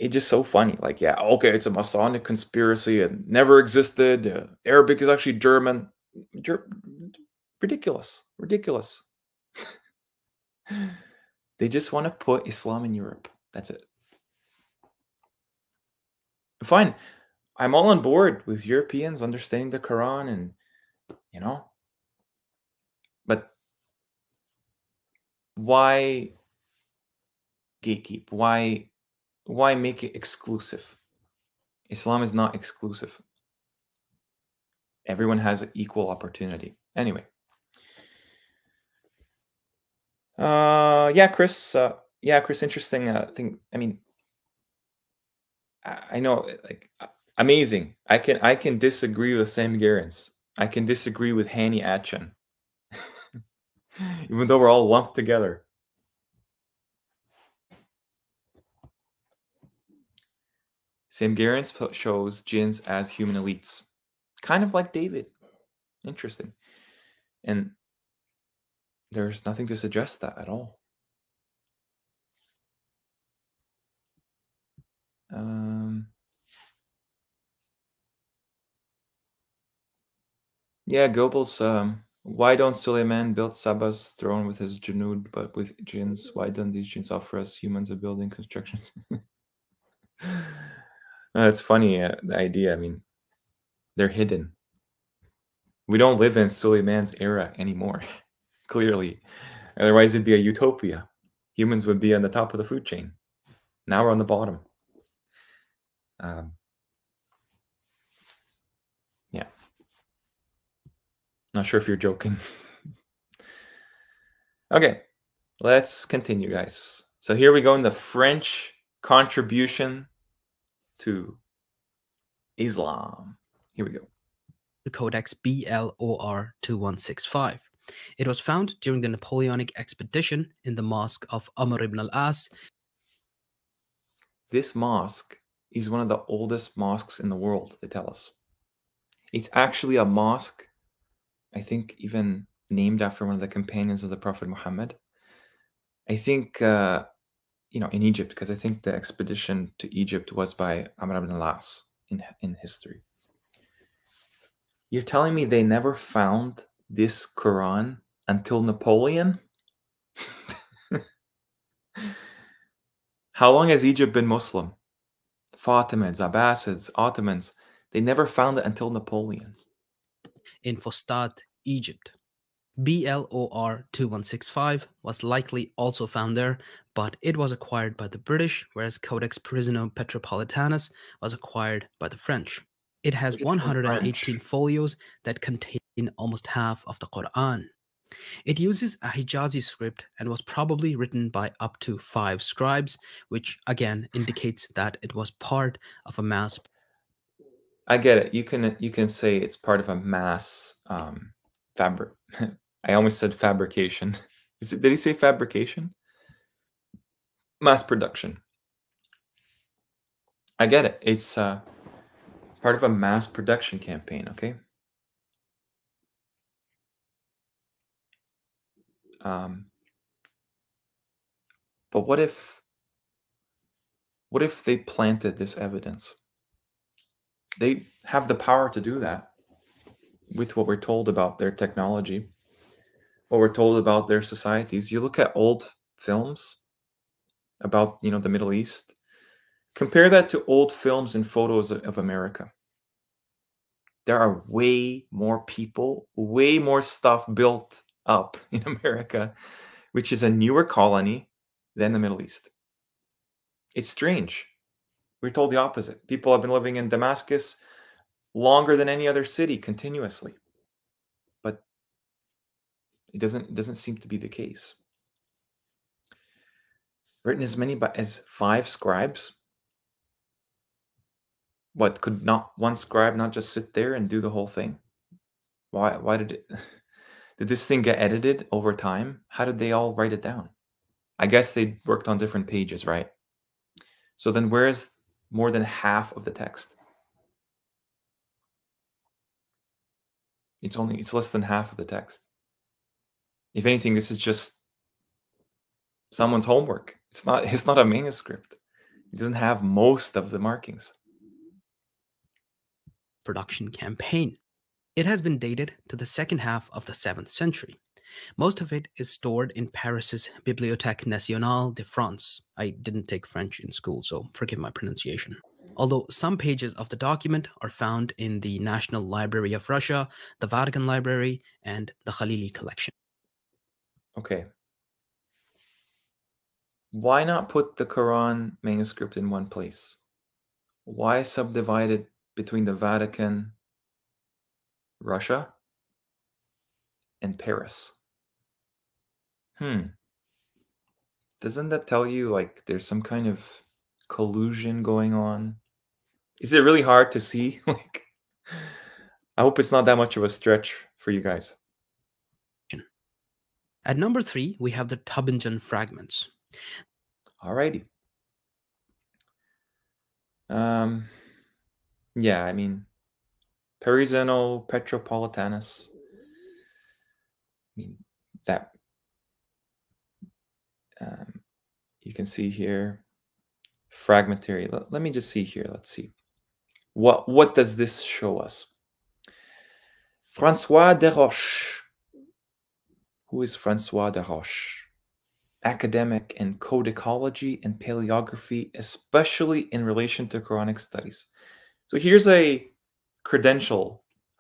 just so funny. Like, yeah, okay, it's a Masonic conspiracy. It never existed. Arabic is actually German. Ridiculous. Ridiculous. They just want to put Islam in Europe. That's it. Fine. I'm all on board with Europeans understanding the Quran and, you know, but why gatekeep? Why make it exclusive? Islam is not exclusive. Everyone has an equal opportunity. Anyway. Yeah, Chris. Chris, interesting thing. I mean, I know, like, amazing. I can disagree with Sam Garens. I can disagree with Hani Atchen. Even though we're all lumped together. Sam Garens shows jinns as human elites. Kind of like David. Interesting. And there's nothing to suggest that at all. Yeah, Goebbels, why don't Suleiman build Saba's throne with his Junud, but with jinns? Why don't these jinns offer us humans a building constructions? It's funny, the idea. I mean, they're hidden. We don't live in Suleiman's era anymore, clearly. Otherwise, it'd be a utopia. Humans would be on the top of the food chain. Now we're on the bottom. Yeah. Not sure if you're joking. Okay, let's continue, guys. So here we go in the French contribution to Islam. Here we go. Codex BLOR 2165. It was found during the Napoleonic expedition in the mosque of Amr ibn al-As. This mosque is one of the oldest mosques in the world, they tell us. It's actually a mosque, I think, even named after one of the companions of the Prophet Muhammad. I think, in Egypt, because I think the expedition to Egypt was by Amr ibn al-As in history. You're telling me they never found this Quran until Napoleon? How long has Egypt been Muslim? Fatimids, Abbasids, Ottomans, they never found it until Napoleon. In Fustat, Egypt. BLOR 2165 was likely also found there, but it was acquired by the British, whereas Codex Petrino-Petropolitanus was acquired by the French. It has 118 folios that contain almost half of the Qur'an. It uses a Hijazi script and was probably written by up to 5 scribes, which again indicates that it was part of a mass. I get it. You can say it's part of a mass fabric. I almost said fabrication. Did he say fabrication? Mass production. I get it. It's part of a mass production campaign, okay? But what if they planted this evidence? They have the power to do that with what we're told about their technology, what we're told about their societies. You look at old films about, the Middle East. Compare that to old films and photos of America. There are way more people, way more stuff built up in America, which is a newer colony than the Middle East. It's strange. We're told the opposite. People have been living in Damascus longer than any other city continuously. But it doesn't seem to be the case. Written as many as 5 scribes. What, could not one scribe not just sit there and do the whole thing? Why did it did this thing get edited over time? How did they all write it down? I guess they worked on different pages, right? So then where's more than half of the text? It's less than half of the text. If anything, this is just someone's homework. It's not a manuscript. It doesn't have most of the markings. Production campaign. It has been dated to the second half of the 7th century. Most of it is stored in Paris's Bibliothèque Nationale de France. I didn't take French in school, so forgive my pronunciation. Although some pages of the document are found in the National Library of Russia, the Vatican Library, and the Khalili collection. Okay. Why not put the Quran manuscript in one place? Why subdivide it between the Vatican, Russia, and Paris? Doesn't that tell you like there's some kind of collusion going on? Is it really hard to see? Like, I hope it's not that much of a stretch for you guys. At number 3, we have the Tübingen fragments. Alrighty. Yeah, I mean, Parisino Petropolitanus. I mean, that you can see here, fragmentary. Let me just see here. Let's see. What does this show us? François de Roche. Who is François de Roche? Academic in codicology and paleography, especially in relation to Quranic studies. So here's a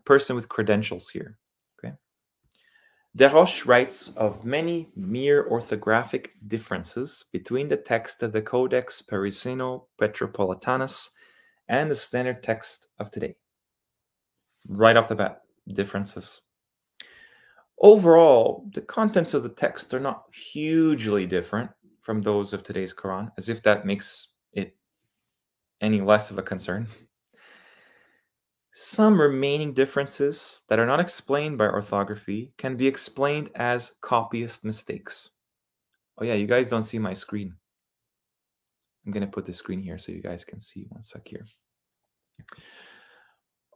person with credentials here. Okay. De Roche writes of many mere orthographic differences between the text of the Codex Parisino Petropolitanus and the standard text of today. Right off the bat, differences. Overall, the contents of the text are not hugely different from those of today's Quran, as if that makes it any less of a concern. Some remaining differences that are not explained by orthography can be explained as copyist mistakes. Oh yeah, you guys don't see my screen. I'm going to put the screen here so you guys can see. One sec here.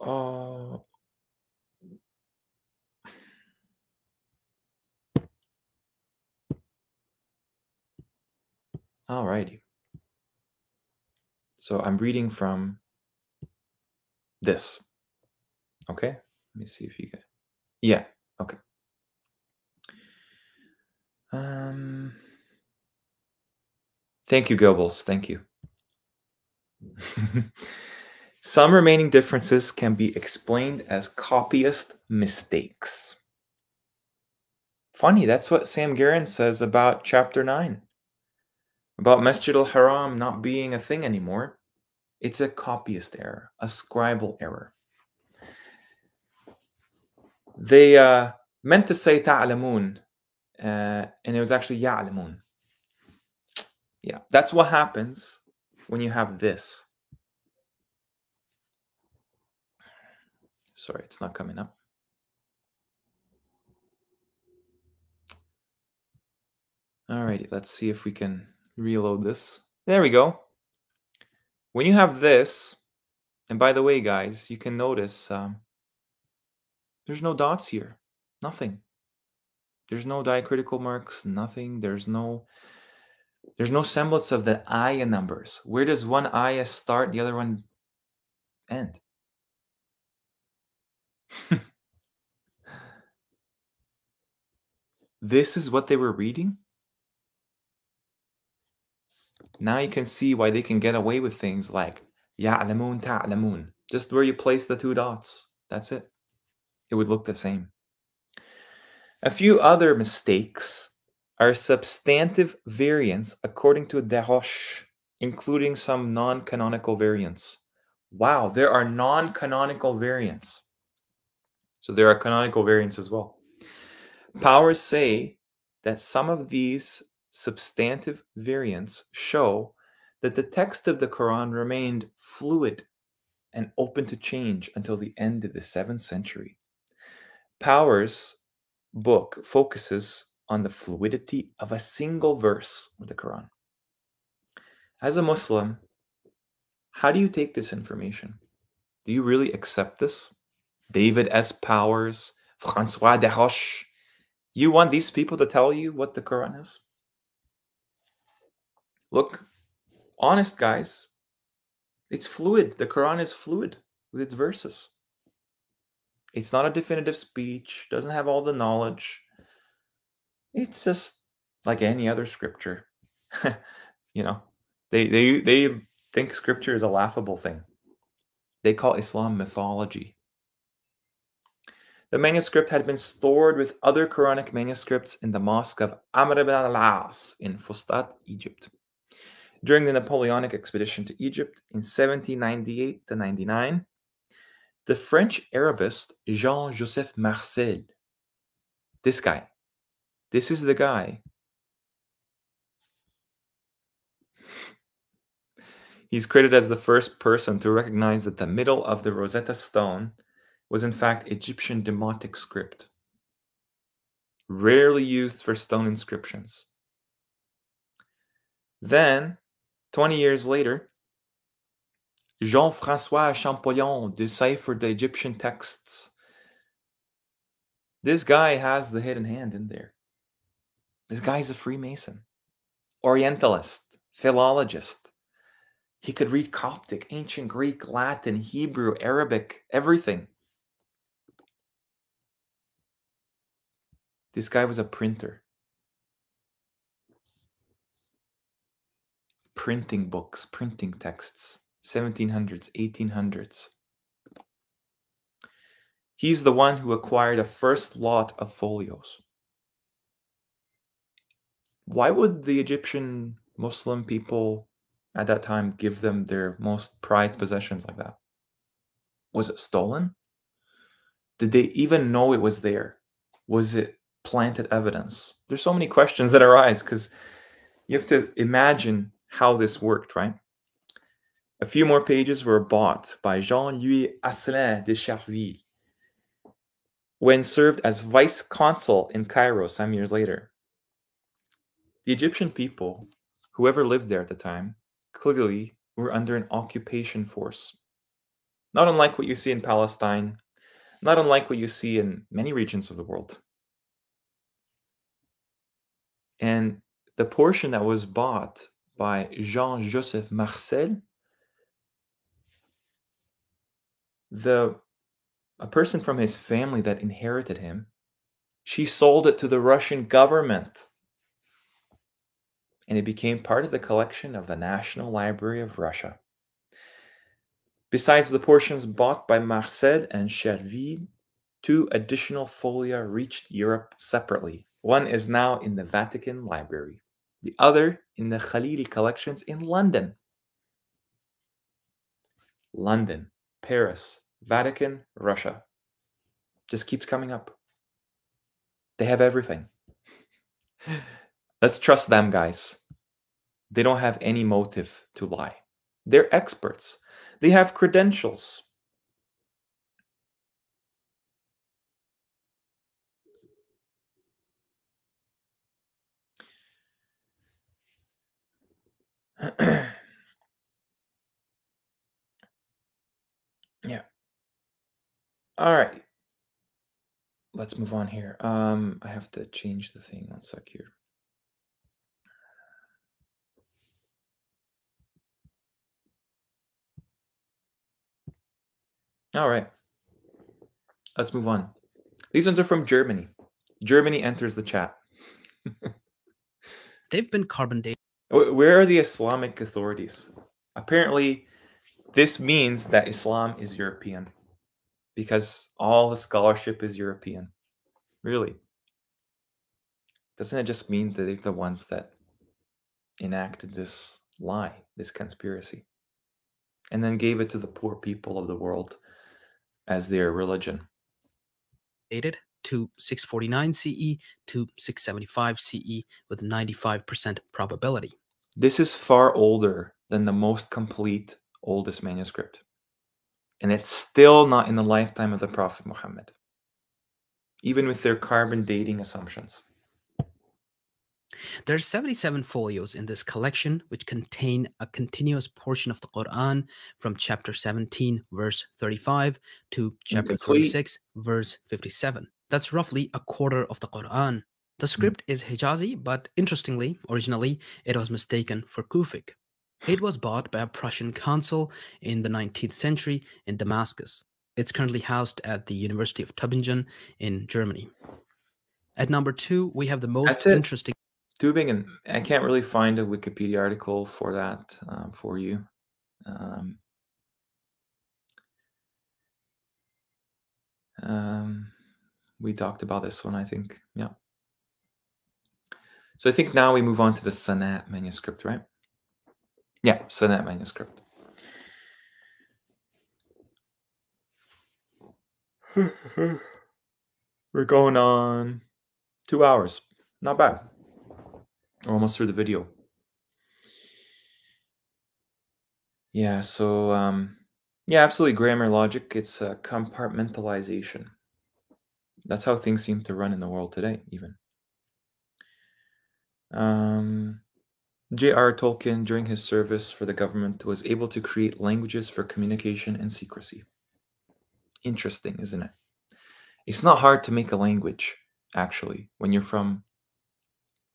Oh. Alrighty. So I'm reading from this. Okay? Let me see if you get. Yeah, okay. Thank you, Goebbels. Thank you. Some remaining differences can be explained as copyist mistakes. Funny, that's what Sam Garin says about chapter 9. About Masjid al-Haram not being a thing anymore. It's a copyist error, a scribal error. They meant to say ta'lamun, and it was actually ya'lamun. Yeah, that's what happens when you have this. Sorry, it's not coming up. Alrighty, let's see if we can reload this. There we go. When you have this, and by the way, guys, you can notice there's no dots here. Nothing. There's no diacritical marks, nothing. There's no semblance of the ayah numbers. Where does one ayah start, the other one end? This is what they were reading? Now you can see why they can get away with things like ya'lamun ta'lamun. Just where you place the two dots. That's it. It would look the same. A few other mistakes are substantive variants according to Dahosh, including some non-canonical variants. Wow, there are non-canonical variants. So there are canonical variants as well. Powers say that some of these substantive variants show that the text of the Quran remained fluid and open to change until the end of the 7th century. Powers' book focuses on the fluidity of a single verse of the Quran. As a Muslim, how do you take this information? Do you really accept this? David S. Powers, François Desroches, you want these people to tell you what the Quran is? Look, honest guys, it's fluid. The Quran is fluid with its verses. It's not a definitive speech, doesn't have all the knowledge. It's just like any other scripture. You know, they think scripture is a laughable thing. They call Islam mythology. The manuscript had been stored with other Quranic manuscripts in the mosque of Amr ibn al-As in Fustat, Egypt. During the Napoleonic expedition to Egypt in 1798 to 99, the French Arabist Jean-Joseph Marcel, this guy, this is the guy. He's credited as the first person to recognize that the middle of the Rosetta Stone was in fact Egyptian demotic script, rarely used for stone inscriptions. Then, 20 years later, Jean-François Champollion deciphered the Egyptian texts. This guy has the hidden hand in there. This guy's a Freemason, Orientalist, philologist. He could read Coptic, ancient Greek, Latin, Hebrew, Arabic, everything. This guy was a printer. Printing books, printing texts, 1700s, 1800s. He's the one who acquired a first lot of folios. Why would the Egyptian Muslim people at that time give them their most prized possessions like that? Was it stolen? Did they even know it was there? Was it planted evidence? There's so many questions that arise because you have to imagine how this worked, right? A few more pages were bought by Jean-Louis Asselin de Charville when served as vice consul in Cairo some years later. The Egyptian people, whoever lived there at the time, clearly were under an occupation force. Not unlike what you see in Palestine, not unlike what you see in many regions of the world. And the portion that was bought by Jean-Joseph Marcel, a person from his family that inherited him, she sold it to the Russian government. And it became part of the collection of the National Library of Russia. Besides the portions bought by Marcel and Cherville, 2 additional folia reached Europe separately. One is now in the Vatican Library, the other in the Khalili collections in London. London, Paris, Vatican, Russia. Just keeps coming up. They have everything. Let's trust them, guys. They don't have any motive to lie. They're experts. They have credentials. Yeah. All right. Let's move on here. I have to change the thing. One sec here. All right. Let's move on. These ones are from Germany. Germany enters the chat. They've been carbon dated. Where are the Islamic authorities? Apparently, this means that Islam is European because all the scholarship is European. Really. Doesn't it just mean that they're the ones that enacted this lie, this conspiracy, and then gave it to the poor people of the world as their religion? Dated to 649 CE to 675 CE with 95% probability. This is far older than the most complete, oldest manuscript. And it's still not in the lifetime of the Prophet Muhammad, even with their carbon dating assumptions. There are 77 folios in this collection which contain a continuous portion of the Qur'an from chapter 17, verse 35 to chapter Incomplete. 36, verse 57. That's roughly a quarter of the Qur'an. The script is Hijazi, but interestingly, originally, it was mistaken for Kufic. It was bought by a Prussian consul in the 19th century in Damascus. It's currently housed at the University of Tübingen in Germany. At number 2, we have the most interesting... Tübingen. I can't really find a Wikipedia article for that for you. We talked about this one, I think. Yeah. So I think now we move on to the Sanat manuscript, right? Yeah, Sanat manuscript. We're going on 2 hours. Not bad. We're almost through the video. Yeah, so yeah, absolutely. Grammar logic. It's a compartmentalization. That's how things seem to run in the world today, even. J.R. Tolkien, during his service for the government, was able to create languages for communication and secrecy. Interesting, isn't it? It's not hard to make a language, actually, when you're from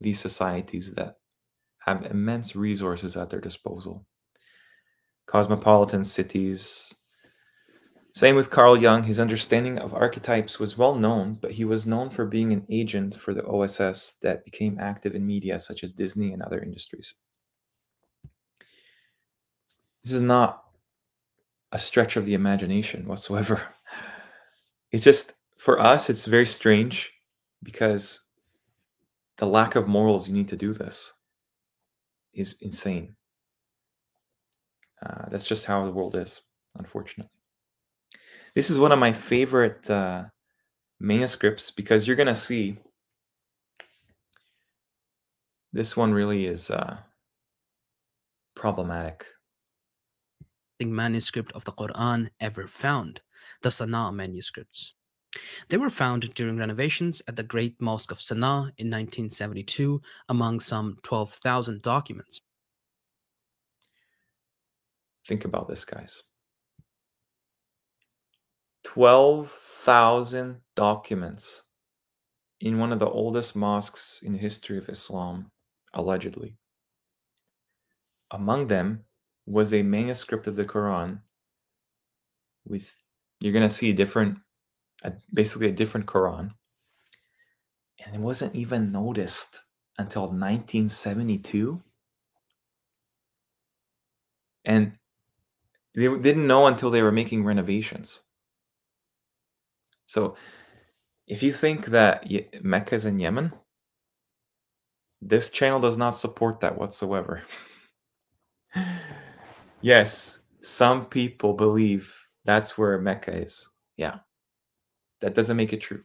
these societies that have immense resources at their disposal. Cosmopolitan cities. Same with Carl Jung. His understanding of archetypes was well known, but he was known for being an agent for the OSS that became active in media such as Disney and other industries. This is not a stretch of the imagination whatsoever. It's just, for us, it's very strange because the lack of morals you need to do this is insane. That's just how the world is, unfortunately. This is one of my favorite manuscripts because you're going to see this one really is problematic. existing manuscript of the Quran ever found, the Sana'a manuscripts. They were found during renovations at the Great Mosque of Sana'a in 1972 among some 12,000 documents. Think about this, guys. 12,000 documents in one of the oldest mosques in the history of Islam, allegedly. Among them was a manuscript of the Quran with, you're going to see basically a different Quran. And it wasn't even noticed until 1972. And they didn't know until they were making renovations. So if you think that Mecca is in Yemen, this channel does not support that whatsoever. Yes, some people believe that's where Mecca is. Yeah, that doesn't make it true.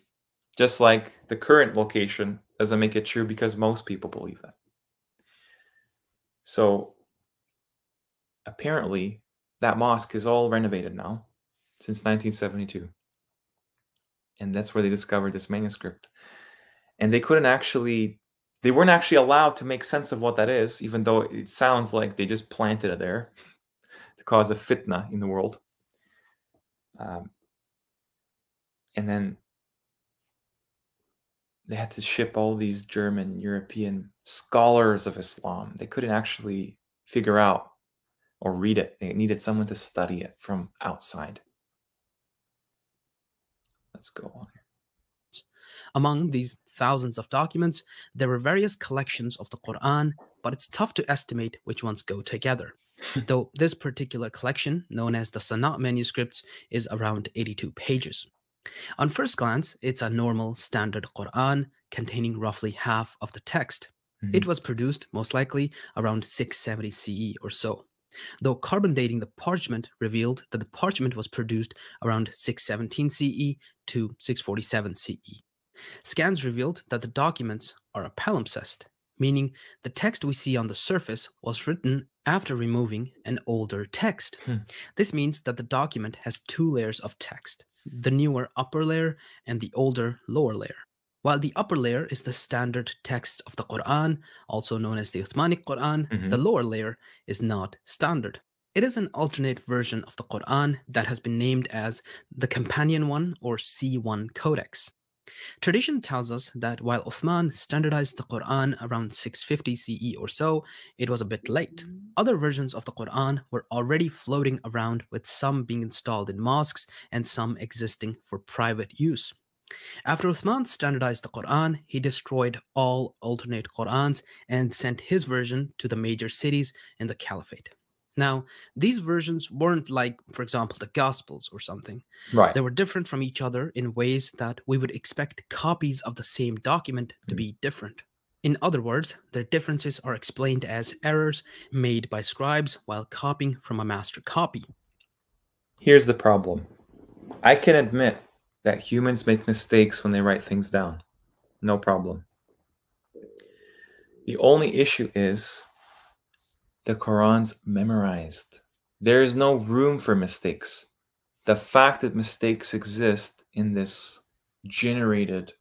Just like the current location doesn't make it true because most people believe that. So apparently that mosque is all renovated now since 1972. And that's where they discovered this manuscript. And they weren't actually allowed to make sense of what that is, even though it sounds like they just planted it there to cause a fitna in the world. And then they had to ship all these German, European scholars of Islam. They couldn't actually figure out or read it. They needed someone to study it from outside. Let's go on here. Among these thousands of documents, there were various collections of the Quran, but it's tough to estimate which ones go together. Though this particular collection, known as the Sana'a manuscripts, is around 82 pages. On first glance, it's a normal standard Quran containing roughly half of the text. It was produced most likely around 670 CE or so, though carbon dating the parchment revealed that the parchment was produced around 617 CE to 647 CE. Scans revealed that the documents are a palimpsest, meaning the text we see on the surface was written after removing an older text. This means that the document has two layers of text, the newer upper layer and the older lower layer. While the upper layer is the standard text of the Quran, also known as the Uthmanic Quran, the lower layer is not standard. It is an alternate version of the Quran that has been named as the Companion One or C1 Codex. Tradition tells us that while Uthman standardized the Quran around 650 CE or so, it was a bit late. Other versions of the Quran were already floating around, with some being installed in mosques and some existing for private use. After Uthman standardized the Quran, he destroyed all alternate Qurans and sent his version to the major cities in the Caliphate. Now, these versions weren't like, for example, the Gospels or something. Right. They were different from each other in ways that we would expect copies of the same document to be different. In other words, their differences are explained as errors made by scribes while copying from a master copy. Here's the problem. I can admit that humans make mistakes when they write things down. No problem. The only issue is the Quran's memorized. There is no room for mistakes. The fact that mistakes exist in this generated,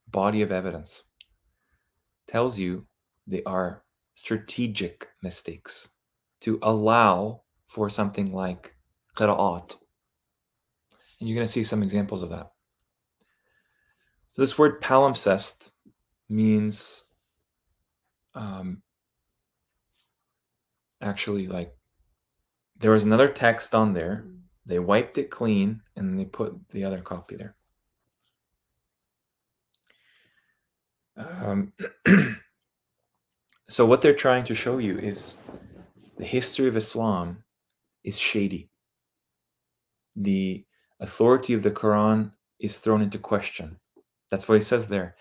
body of evidence tells you they are strategic mistakes to allow for something like qira'at. And you're going to see some examples of that. So this word palimpsest means actually like there was another text on there, they wiped it clean, and then they put the other copy there. So what they're trying to show you is the history of Islam is shady. The authority of the Quran is thrown into question. That's what he says there.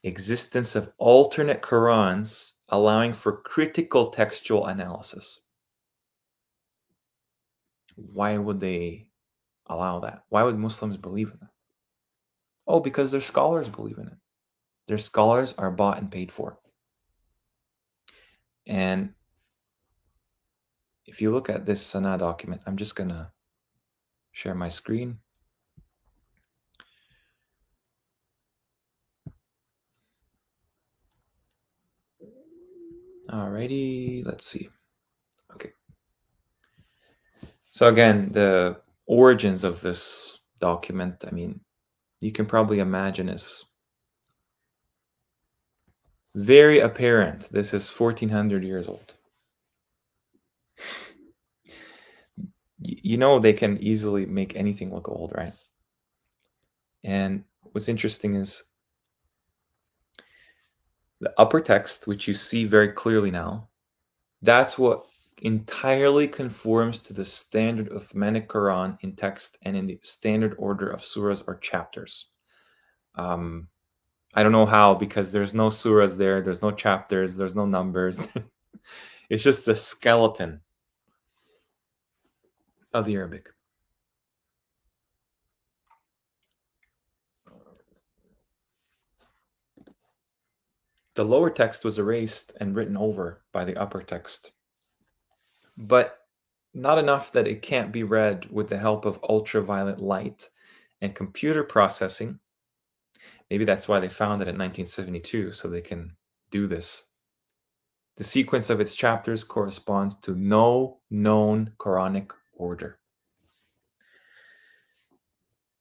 Existence of alternate Qurans allowing for critical textual analysis. Why would they allow that? Why would Muslims believe in that? Oh, because their scholars believe in it. Their scholars are bought and paid for. And if you look at this Sana document, I'm just going to share my screen. Alrighty, let's see. Okay. So again, the origins of this document, I mean, you can probably imagine is very apparent. This is 1400 years old. You know, they can easily make anything look old, right? And what's interesting is the upper text, which you see very clearly now, that's what entirely conforms to the standard Uthmanic Quran in text and in the standard order of surahs or chapters. I don't know how, because there's no surahs there, there's no chapters, there's no numbers. It's just the skeleton of the Arabic. The lower text was erased and written over by the upper text, but not enough that it can't be read with the help of ultraviolet light and computer processing. Maybe that's why they found it in 1972, so they can do this. The sequence of its chapters corresponds to no known Quranic order.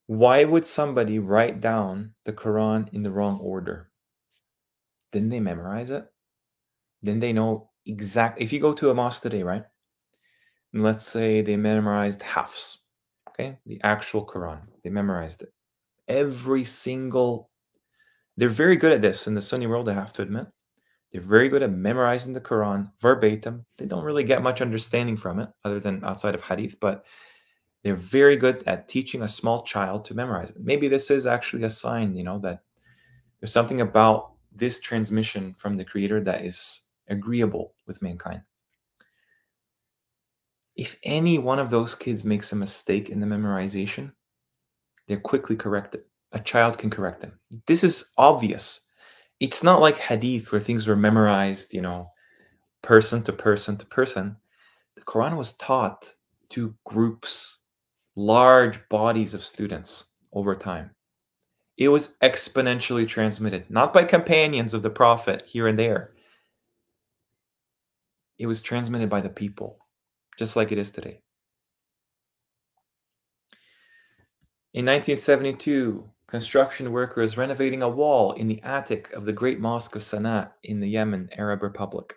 Why would somebody write down the Quran in the wrong order? Didn't they memorize it? Didn't they know exactly? If you go to a mosque today, right? And let's say they memorized Hafs, okay? The actual Quran. They memorized it. Every single... They're very good at this in the Sunni world, I have to admit. They're very good at memorizing the Quran verbatim. They don't really get much understanding from it other than outside of hadith, but they're very good at teaching a small child to memorize it. Maybe this is actually a sign, you know, that there's something about this transmission from the Creator that is agreeable with mankind. If any one of those kids makes a mistake in the memorization, they're quickly corrected. A child can correct them. This is obvious. It's not like hadith where things were memorized, you know, person to person to person. The Quran was taught to groups, large bodies of students over time. It was exponentially transmitted, not by companions of the Prophet here and there. It was transmitted by the people, just like it is today. In 1972, construction workers renovating a wall in the attic of the Great Mosque of Sana'a in the Yemen Arab Republic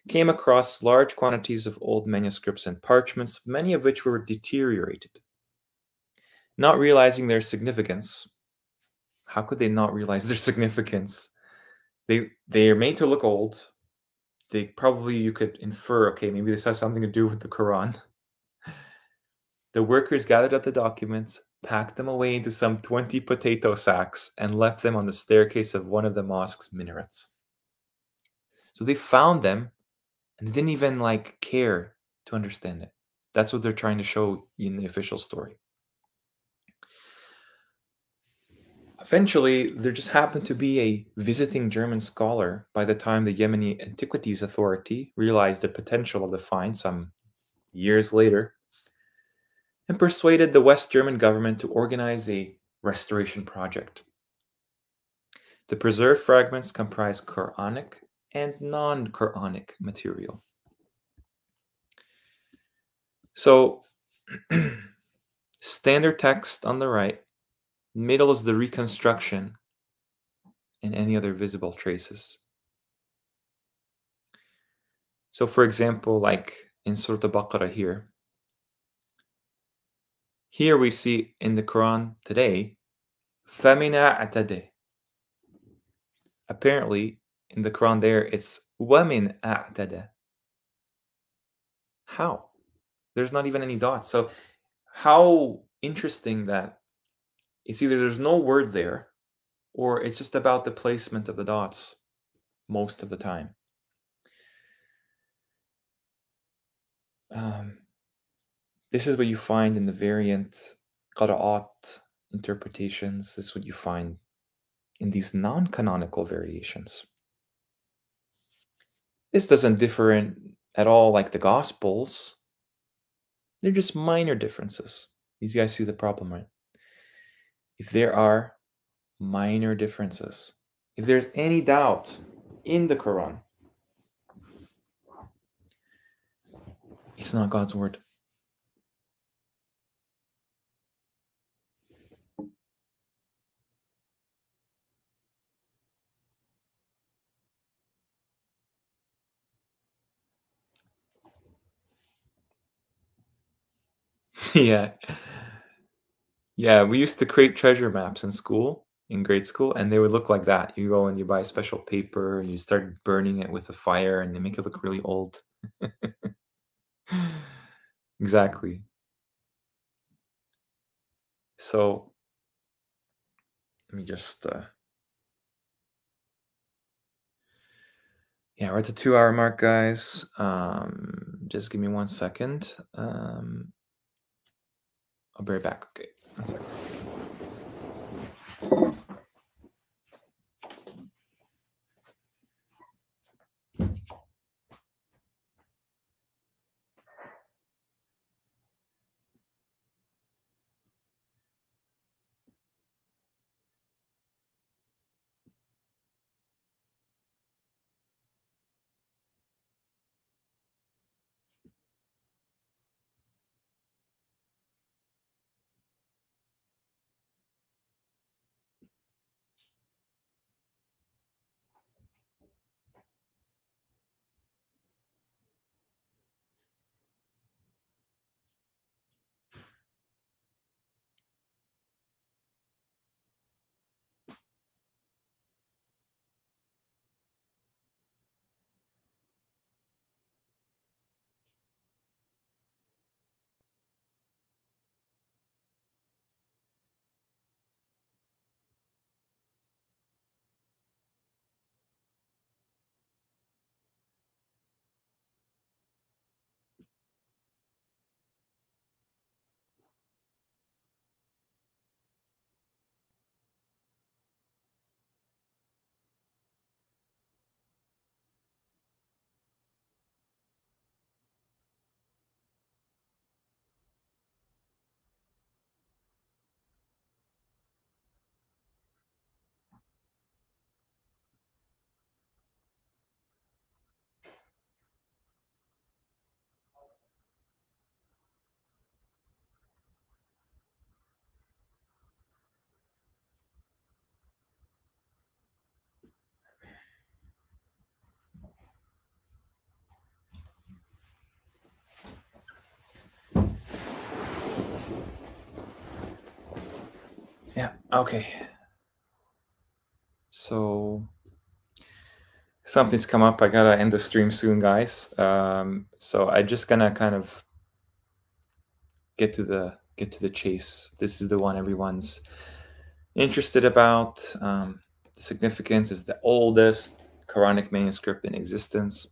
came across large quantities of old manuscripts and parchments, many of which were deteriorated. Not realizing their significance, how could they not realize their significance? They are made to look old. They probably, you could infer, okay, maybe this has something to do with the Quran. The workers gathered up the documents, packed them away into some 20 potato sacks, and left them on the staircase of one of the mosque's minarets. So they found them, and they didn't even care to understand it. That's what they're trying to show in the official story. Eventually, there just happened to be a visiting German scholar by the time the Yemeni Antiquities Authority realized the potential of the find some years later, and persuaded the West German government to organize a restoration project. The preserved fragments comprise Quranic and non-Quranic material. So, standard text on the right, middle is the reconstruction and any other visible traces. So, for example, like in Surah Al-Baqarah here we see in the Quran today, فَمِنَ أَعْتَدَ. Apparently, in the Quran there, it's وَمِنْ أَعْتَدَ. How? There's not even any dots. So how interesting that it's either there's no word there, or it's just about the placement of the dots most of the time. This is what you find in the variant qira'at interpretations. This is what you find in these non-canonical variations. This doesn't differ at all like the Gospels. They're just minor differences. These guys see the problem, right? If there are minor differences, if there's any doubt in the Quran, it's not God's word. Yeah. Yeah, we used to create treasure maps in school, in grade school, and they would look like that. You go and you buy special paper, and you start burning it with a fire, and they make it look really old. Exactly. So let me just, yeah, we're at the 2 hour mark, guys. Just give me 1 second. I'll be right back. Okay, 1 second. Yeah, okay. So something's come up. I gotta end the stream soon, guys. So I just gonna kind of get to the chase. This is the one everyone's interested about. The significance is the oldest Quranic manuscript in existence.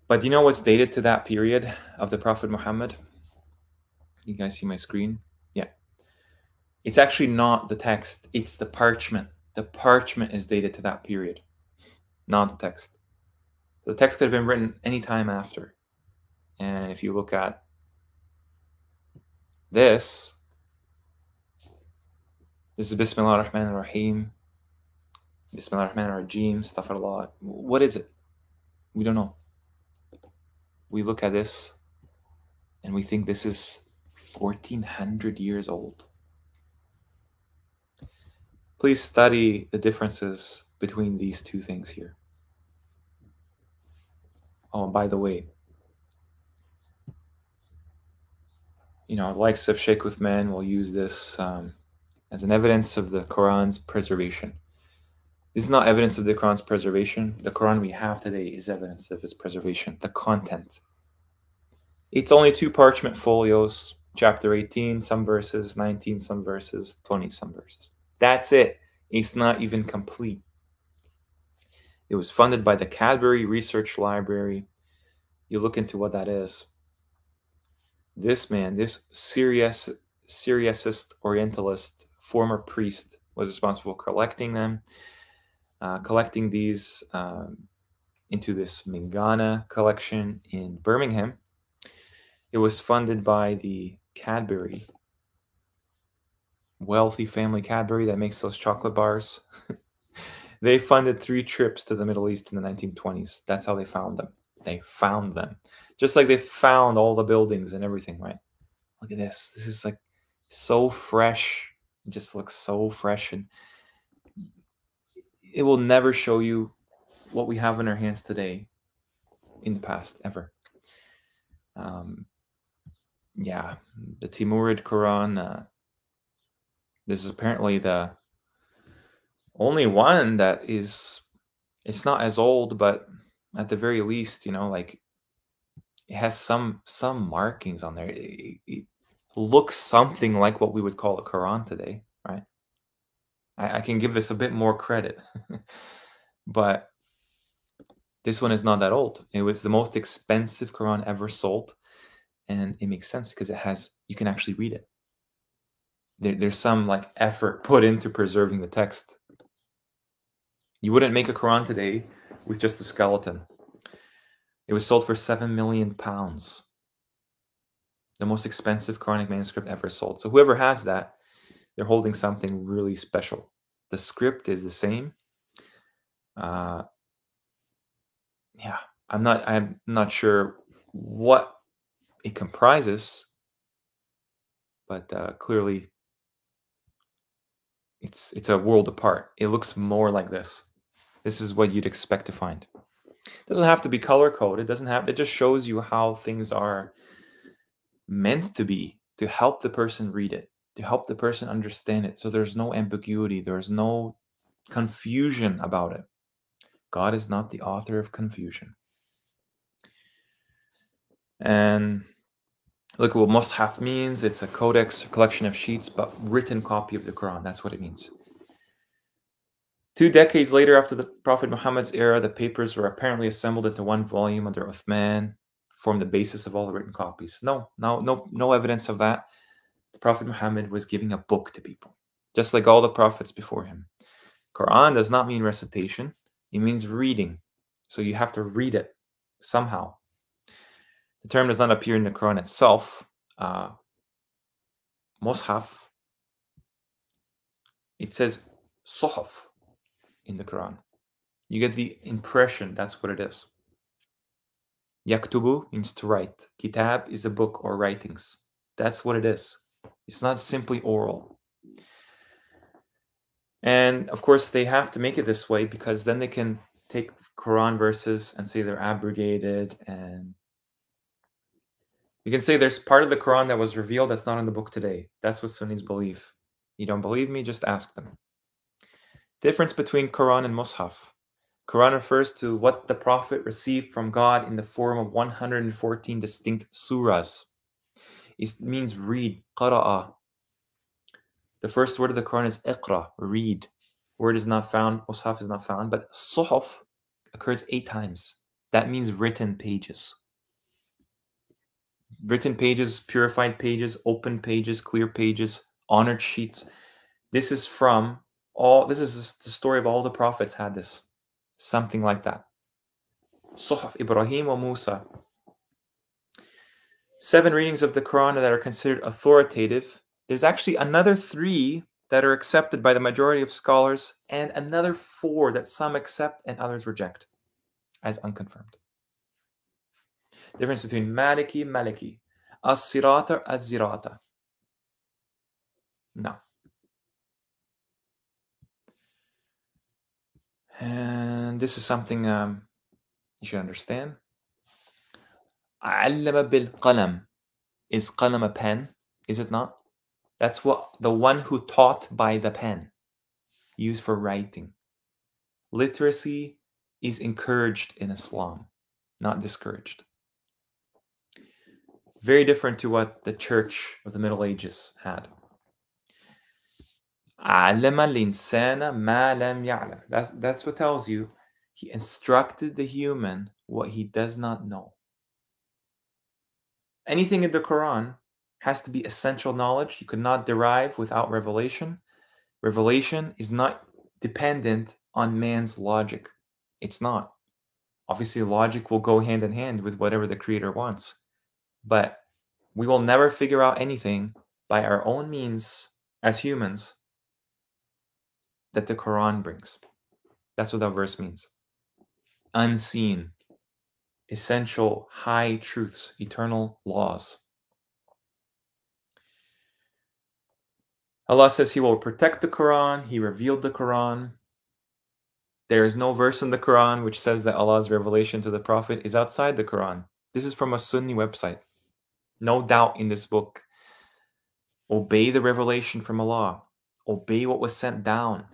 But you know what's dated to that period of the Prophet Muhammad? You guys see my screen? Yeah. It's actually not the text, it's the parchment. The parchment is dated to that period, not the text. The text could have been written any time after. And if you look at this is Bismillah ar-Rahman ar-Rahim, Bismillah ar-Rahman ar-Rahim, Astaghfirullah. What is it? We don't know. We look at this and we think this is 1400 years old. Please study the differences between these two things here. Oh, and by the way, the likes of Sheikh Uthman will use this as an evidence of the Quran's preservation. This is not evidence of the Quran's preservation. The Quran we have today is evidence of its preservation, the content. It's only 2 parchment folios, chapter 18, some verses, 19, some verses, 20, some verses. That's it. It's not even complete. It was funded by the Cadbury Research Library. You look into what that is. This man, this Syriacist Orientalist, former priest, was responsible for collecting them, collecting these into this Mingana collection in Birmingham. It was funded by the Cadbury, wealthy family Cadbury that makes those chocolate bars. They funded 3 trips to the Middle East in the 1920s. That's how they found them. They found them. Just like they found all the buildings and everything, right? Look at this. This is like so fresh. It just looks so fresh. And it will never show you what we have in our hands today in the past, ever. Yeah, the Timurid Quran. This is apparently the only one that is, it's not as old, but at the very least, you know, like it has some markings on there. It looks something like what we would call a Quran today, right? I can give this a bit more credit, but this one is not that old. It was the most expensive Quran ever sold, and it makes sense because it has, you can actually read it. There's some like effort put into preserving the text. You wouldn't make a Quran today with just a skeleton. It was sold for £7 million. The most expensive Quranic manuscript ever sold. So whoever has that, they're holding something really special. The script is the same. Yeah, I'm not sure what it comprises, but clearly it's a world apart. It looks more like this. This is what you'd expect to find. It doesn't have to be color coded. It just shows you how things are meant to be, to help the person read it, to help the person understand it. So there's no ambiguity, there's no confusion about it. God is not the author of confusion. And look at what Mus'haf means. It's a codex, a collection of sheets, but written copy of the Quran. That's what it means. 2 decades later, after the Prophet Muhammad's era, the papers were apparently assembled into one volume under Uthman, formed the basis of all the written copies. No evidence of that. The Prophet Muhammad was giving a book to people, just like all the prophets before him. Quran does not mean recitation. It means reading. So you have to read it somehow. The term does not appear in the Quran itself. Mus'haf, it says suhuf in the Quran. You get the impression that's what it is. Yaktubu means to write. Kitab is a book or writings. That's what it is. It's not simply oral. And of course, they have to make it this way because then they can take Quran verses and say they're abrogated. And you can say there's part of the Quran that was revealed that's not in the book today. That's what Sunnis believe. You don't believe me? Just ask them. Difference between Quran and Mus'haf. Quran refers to what the Prophet received from God in the form of 114 distinct surahs. It means read, qara'a. The first word of the Quran is iqra, read. Word is not found, Mus'haf is not found, but suhuf occurs 8 times. That means written pages. Written pages, purified pages, open pages, clear pages, honored sheets. This is the story of all the prophets had this. Something like that. Suhuf Ibrahim wa Musa. 7 readings of the Quran that are considered authoritative. There's actually another 3 that are accepted by the majority of scholars, and another 4 that some accept and others reject as unconfirmed. Difference between Maliki, As-Sirata, Az-Zirata. No. And this is something you should understand. Allama bil qalam. Is qalam a pen? Is it not? That's what the one who taught by the pen, used for writing. Literacy is encouraged in Islam, not discouraged. Very different to what the Church of the Middle Ages had. Allama al-insana ma lam ya'lam. That's what tells you he instructed the human what he does not know. Anything in the Quran has to be essential knowledge. You could not derive without revelation. Revelation is not dependent on man's logic. It's not. Obviously, logic will go hand in hand with whatever the Creator wants. But we will never figure out anything by our own means as humans that the Quran brings. That's what that verse means. Unseen, essential, high truths, eternal laws. Allah says He will protect the Quran. He revealed the Quran. There is no verse in the Quran which says that Allah's revelation to the Prophet is outside the Quran. This is from a Sunni website. No doubt in this book. Obey the revelation from Allah. Obey what was sent down.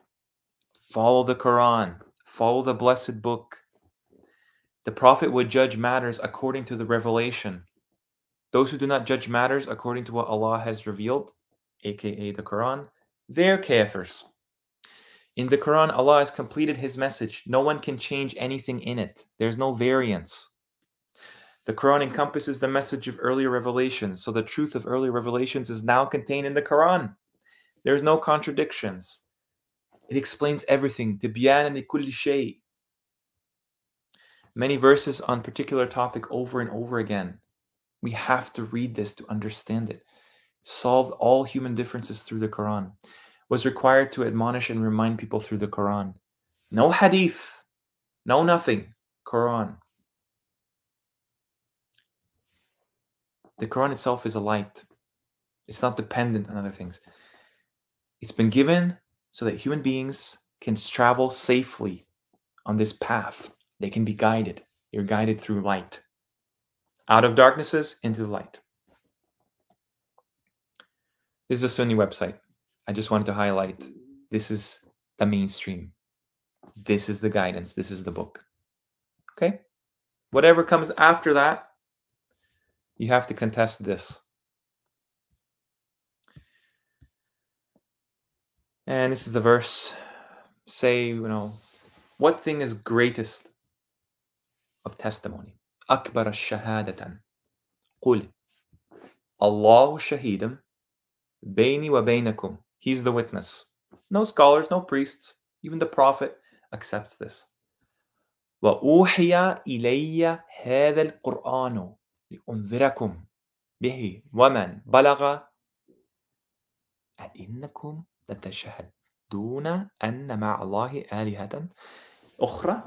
Follow the Quran. Follow the blessed book. The Prophet would judge matters according to the revelation. Those who do not judge matters according to what Allah has revealed, aka the Quran, they're kafirs. In the Quran, Allah has completed His message. No one can change anything in it. There's no variance. The Quran encompasses the message of earlier revelations, so the truth of earlier revelations is now contained in the Quran. There's no contradictions. It explains everything. تِبْيَانًا لِكُلِّ شَيْءٍ. Many verses on particular topic over and over again. We have to read this to understand it. Solve all human differences through the Quran. Was required to admonish and remind people through the Quran. No hadith. No nothing. Quran. The Quran itself is a light. It's not dependent on other things. It's been given so that human beings can travel safely on this path. They can be guided. You're guided through light. Out of darknesses into the light. This is a Sunni website. I just wanted to highlight, this is the mainstream. This is the guidance. This is the book. Okay? Whatever comes after that, you have to contest this. And this is the verse. Say, what thing is greatest of testimony? Akbar shahadatan. Qul. Allahu shahidam. Bayni wa baynakum. He's the witness. No scholars, no priests. Even the Prophet accepts this. وَأُوحِيَ إِلَيَّ هَذَا الْقُرْآنُ لِأُنذِرَكُمْ بِهِ وَمَنْ بَلَغَ أَإِنَّكُمْ لَتَشْهَدُونَ أَنَّ مَعَ اللَّهِ آلِهَةً أُخْرَى.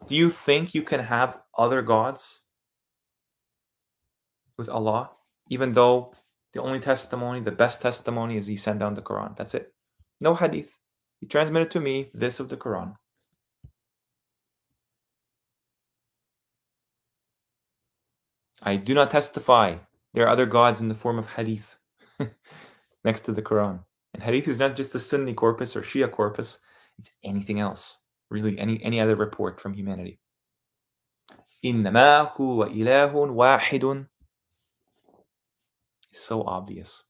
Do you think you can have other gods with Allah, even though the only testimony, the best testimony is He sent down the Quran? That's it. No hadith. He transmitted to me this of the Quran. I do not testify there are other gods in the form of hadith next to the Quran. And hadith is not just the Sunni corpus or Shia corpus. It's anything else. Really, any other report from humanity. إِنَّمَا هُوَ إِلَهٌ وَاحِدٌ. It's so obvious.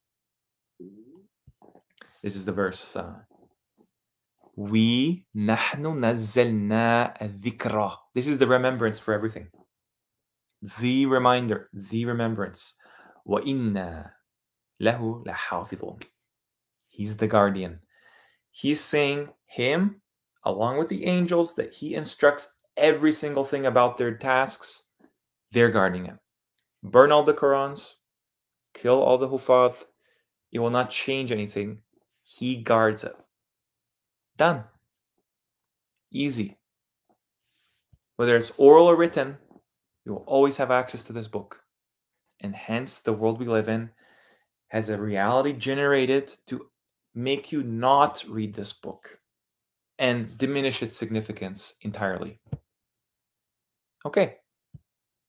This is the verse. We نَحْنُ نَزَّلْنَا الذِّكْرَ. This is the remembrance for everything. The reminder, the remembrance. وَإِنَّا لَهُ لَحَافِظُونَ. He's the guardian. He's saying Him, along with the angels, that He instructs every single thing about their tasks. They're guarding Him. Burn all the Qurans. Kill all the Hufaz. It will not change anything. He guards it. Done. Easy. Whether it's oral or written, you will always have access to this book. And hence, the world we live in has a reality generated to make you not read this book and diminish its significance entirely. Okay.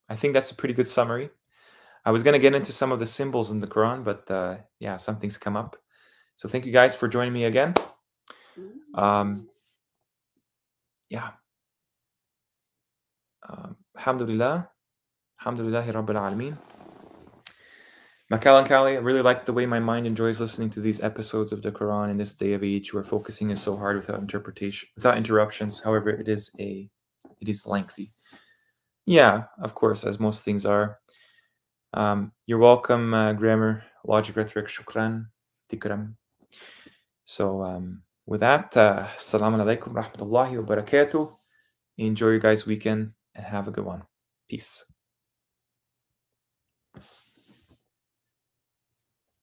I think that's a pretty good summary. I was going to get into some of the symbols in the Quran, but yeah, something's come up. So thank you guys for joining me again. Yeah. Alhamdulillah. Alhamdulillahi Rabbil Alameen. Makal and Kali, I really like the way my mind enjoys listening to these episodes of the Quran in this day of age where focusing is so hard without interpretation, without interruptions. However, it is lengthy. Yeah, of course, as most things are. You're welcome, grammar, logic, rhetoric, shukran, tikram. So with that, assalamu alaikum rahmatullahi wa barakatuh. Enjoy your guys' weekend and have a good one. Peace.